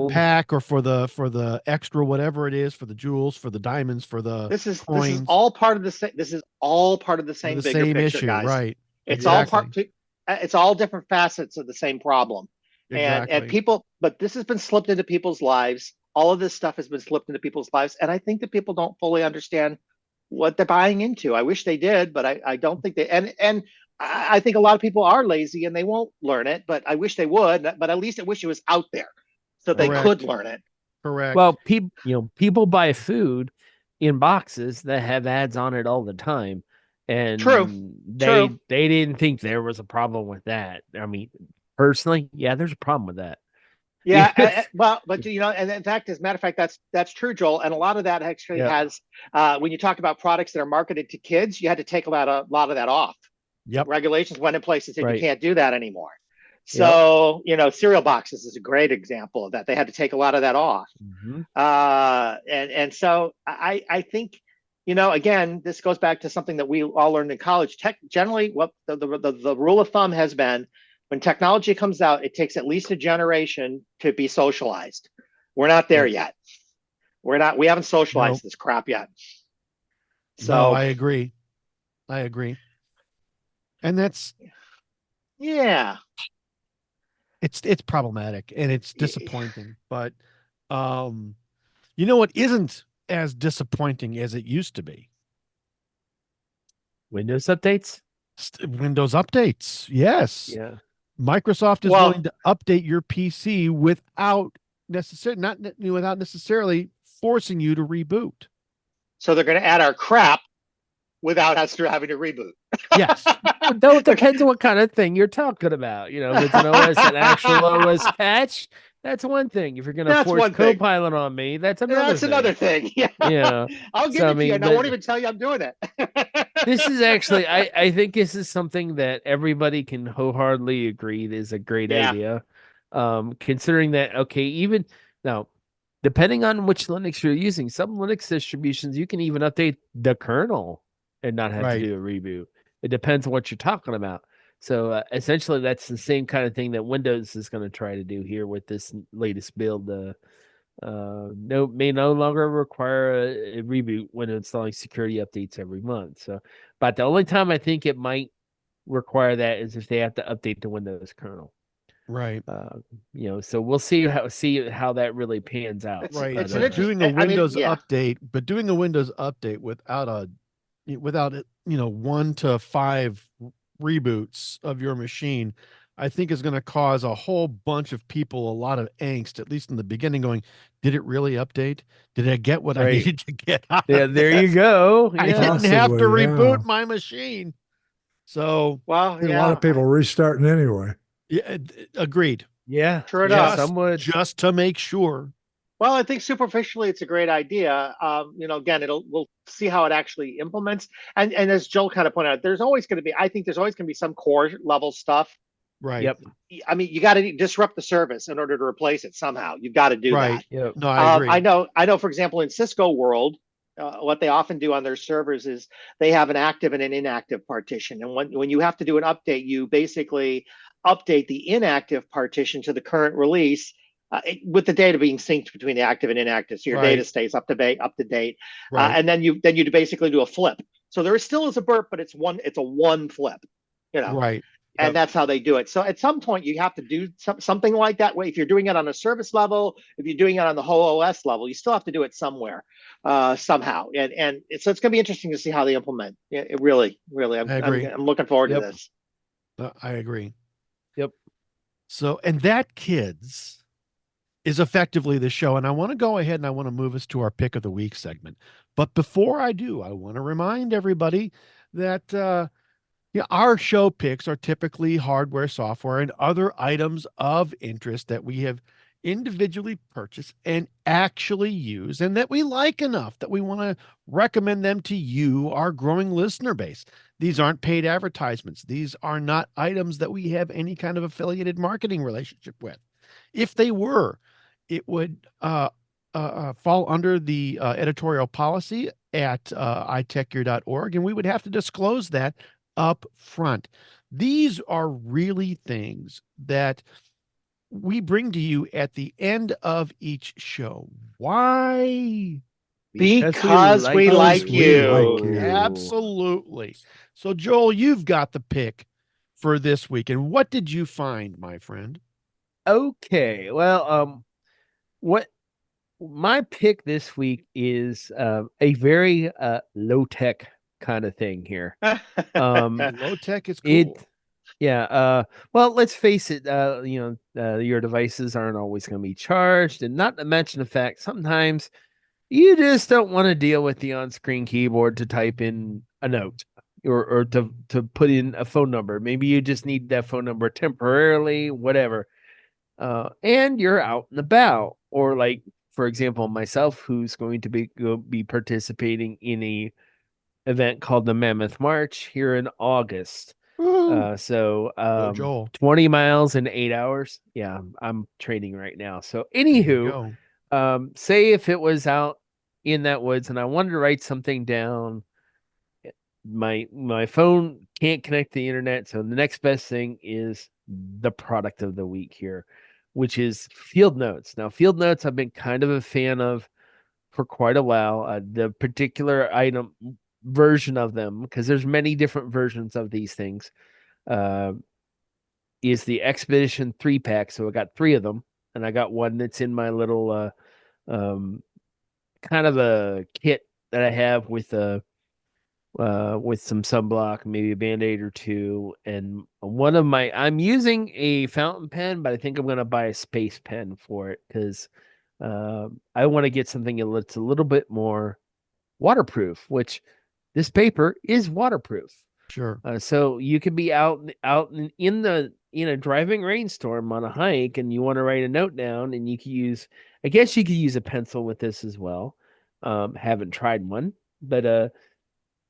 pack or for the extra whatever it is, for the jewels, for the diamonds, for the this is all part of the same. This is all part of the same bigger picture, issue, guys. right? It's it's all different facets of the same problem. Exactly. And people, but this has been slipped into people's lives. All of this stuff has been slipped into people's lives, and I think that people don't fully understand what they're buying into. I wish they did, but I don't think they. And I think a lot of people are lazy and they won't learn it, but I wish they would. But at least I wish it was out there so they could learn it. Correct. Well, people buy food in boxes that have ads on it all the time, and they didn't think there was a problem with that. I mean, personally, there's a problem with that. Yeah, but and in fact, as a matter of fact, that's true, Joel. And a lot of that actually has, when you talk about products that are marketed to kids, you had to take a lot of that off. Yep. Regulations went in place and said you can't do that anymore. So, cereal boxes is a great example of that. They had to take a lot of that off. Mm-hmm. And so I think, again, this goes back to something that we all learned in college. Generally, what the rule of thumb has been, when technology comes out, it takes at least a generation to be socialized. We're not there yet. We haven't socialized this crap yet. So I agree. And that's it's problematic and it's disappointing, but what isn't as disappointing as it used to be? Windows updates. Yes. Yeah. Microsoft is willing to update your PC without necessarily forcing you to reboot. So they're going to add our crap without us having to reboot. Yes. Though it depends on what kind of thing you're talking about. If it's an actual OS patch, that's one thing. If you're going to force Copilot on me, that's another thing. Yeah. I'll give it to you, and I won't even tell you I'm doing it. This is actually, I think this is something that everybody can wholeheartedly agree is a great idea. Considering that, even now, depending on which Linux you're using, some Linux distributions, you can even update the kernel and not have to do a reboot. It depends on what you're talking about. So essentially, that's the same kind of thing that Windows is going to try to do here with this latest build. May no longer require a reboot when installing security updates every month. So, but the only time I think it might require that is if they have to update the Windows kernel. Right. So we'll see how that really pans out. Doing a Windows update without 1 to 5 reboots of your machine, I think is going to cause a whole bunch of people a lot of angst, at least in the beginning, going, did it really update? Did I get what I needed to get out of there this? you go. I didn't have to reboot my machine. So, a lot of people restarting anyway. Yeah, agreed. Yeah, sure enough. Just to make sure. Well, I think superficially it's a great idea. Again, we'll see how it actually implements. And as Joel kind of pointed out, I think there's always going to be some core level stuff. Right. Yep. I mean, you got to disrupt the service in order to replace it somehow. You've got to do Right. that. Yep. No, I agree. I know, for example, in Cisco world, what they often do on their servers is they have an active and an inactive partition. And when you have to do an update, you basically update the inactive partition to the current release with the data being synced between the active and inactive, so your Right. data stays up to date. Right. And then you basically do a flip. So there still is a burp, but it's a one flip. Right. And that's how they do it. So at some point, you have to do something like that. If you're doing it on a service level, if you're doing it on the whole OS level, you still have to do it somewhere, somehow. And so it's going to be interesting to see how they implement. Yeah, it really, I agree. I'm looking forward Yep. to this. I agree. Yep. So, and that, kids, is effectively the show. And I want to go ahead and I want to move us to our pick of the week segment. But before I do, I want to remind everybody that our show picks are typically hardware, software, and other items of interest that we have individually purchased and actually use, and that we like enough that we want to recommend them to you, our growing listener base. These aren't paid advertisements. These are not items that we have any kind of affiliated marketing relationship with. If they were, it would fall under the editorial policy at iTechGear.org, and we would have to disclose that up front. These are really things that we bring to you at the end of each show. Why? Because we like we you. like you. Absolutely. So, Joel, you've got the pick for this week. And what did you find, my friend? Okay. Well, what my pick this week is a very low tech kind of thing here. Low tech is cool. Well, let's face it, your devices aren't always going to be charged, and not to mention the fact sometimes you just don't want to deal with the on-screen keyboard to type in a note or to put in a phone number. Maybe you just need that phone number temporarily, whatever. And you're out and about, or like, for example, myself, who's going to be participating in a event called the Mammoth March here in August. Go, Joel. 20 miles in 8 hours. Yeah, I'm training right now. So There you anywho, go. say if it was out in that woods and I wanted to write something down, my phone can't connect to the internet, so the next best thing is the product of the week here, which is Field Notes. Now, Field Notes I've been kind of a fan of for quite a while. The particular item version of them, because there's many different versions of these things, is the Expedition 3-pack. So I got 3 of them, and I got one that's in my little kind of a kit that I have with some sunblock, maybe a Band-Aid or 2, and I'm using a fountain pen, but I think I'm going to buy a space pen for it because I want to get something that's a little bit more waterproof, which this paper is waterproof. Sure. So you could be out in a driving rainstorm on a hike, and you want to write a note down, and you could use a pencil with this as well. Haven't tried one, but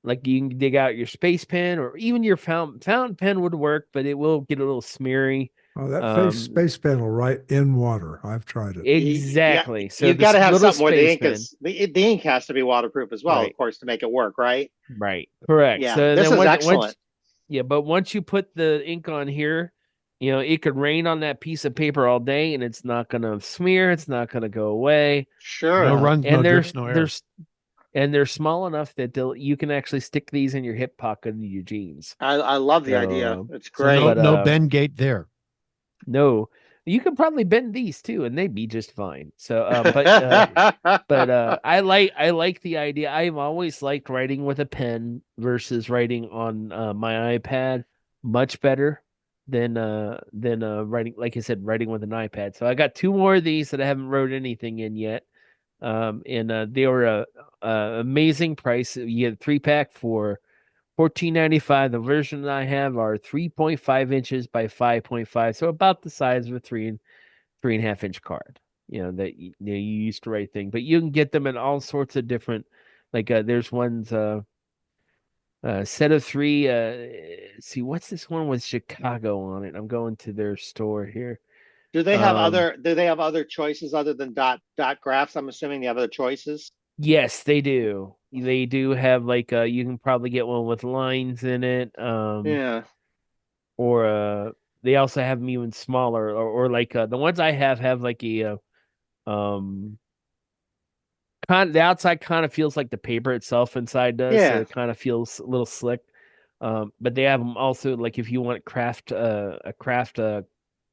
like you can dig out your space pen, or even your fountain pen would work, but it will get a little smeary. Oh, that space pen will write in water. I've tried it. Exactly. Yeah, so you've got to have little something where the ink pen, the ink has to be waterproof as well, right, of course, to make it work, right? Right. Correct. Yeah, So this is excellent. But once you put the ink on here, it could rain on that piece of paper all day, and it's not going to smear. It's not going to go away. Sure. No runs, and no drips, no air. They're small enough that you can actually stick these in your hip pocket of your jeans. I love the idea. It's great. So no bend gate there. No, you could probably bend these too, and they'd be just fine. So, but I like the idea. I've always liked writing with a pen versus writing on my iPad. Much better than writing, like I said, writing with an iPad. So I got 2 more of these that I haven't wrote anything in yet. And they were a amazing price. You get a 3-pack for $14.95. The version that I have are 3.5 inches by 5.5, so about the size of a 3.5 inch card. that you used to write thing. But you can get them in all sorts of different, like there's ones set of 3. See, what's this one with Chicago on it? I'm going to their store here. Do they have other choices other than dot graphs? I'm assuming they have other choices. Yes, they do. They do have like you can probably get one with lines in it. Yeah. Or they also have them even smaller, or like the ones I have like a the outside kind of feels like the paper itself inside does, so Yeah. it kind of feels a little slick. But they have them also like if you want a craft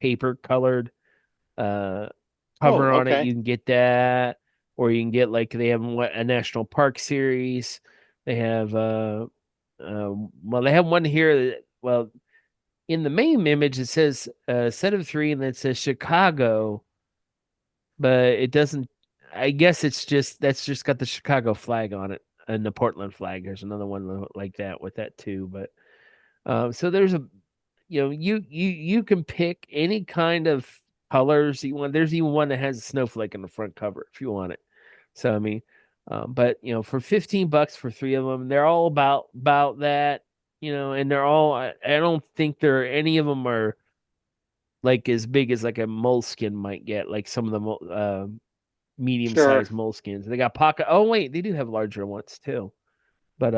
paper colored cover on it, okay. you can get that, or you can get like they have a national park series. They have well, they have one here that, well, in the main image it says set of 3 and it says Chicago, but it doesn't. I guess that's just got the Chicago flag on it and the Portland flag. There's another one like that with that too. But so there's you can pick any kind of colors you want. There's even one that has a snowflake on the front cover if you want it. So I mean, but for $15 for 3 of them, they're all about that. And they're all. I don't think any of them are like as big as like a moleskin might get, like some of the medium-sized moleskins. They got pocket. Oh wait, they do have larger ones too. But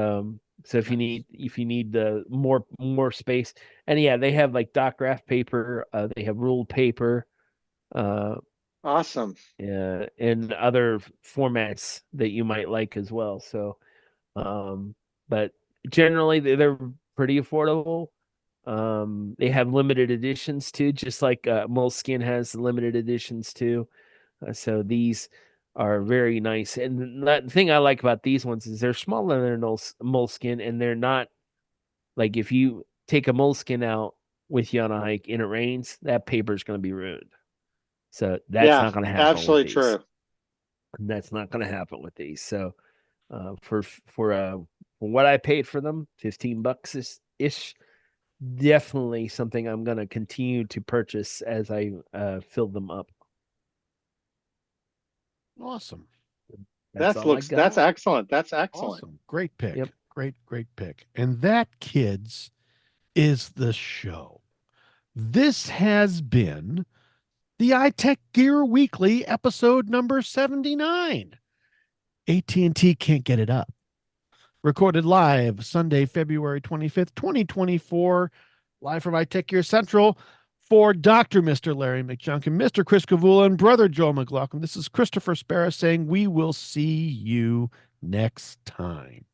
so if you need the more space, and yeah, they have like doc graph paper. They have ruled paper. Awesome. Yeah, and other formats that you might like as well. So, but generally they're pretty affordable. They have limited editions too, just like Moleskin has limited editions too. So these are very nice. And the thing I like about these ones is they're smaller than Moleskin, and they're not like if you take a Moleskin out with you on a hike and it rains, that paper is going to be ruined. So that's not going to happen. Absolutely with these. true. That's not going to happen with these. So for what I paid for them, $15 ish. Definitely something I'm going to continue to purchase as I fill them up. Awesome. That's excellent. That's excellent. Awesome. Great pick. Yep. Great pick. And that, kids, is the show. This has been the iTechGear Weekly, episode number 79. AT&T can't get it up. Recorded live Sunday, February 25th, 2024, live from iTechGear Central. For Dr. Mr. Larry McJunkin, Mr. Chris Gavula, and Brother Joe McLaughlin, this is Christopher Spera saying we will see you next time.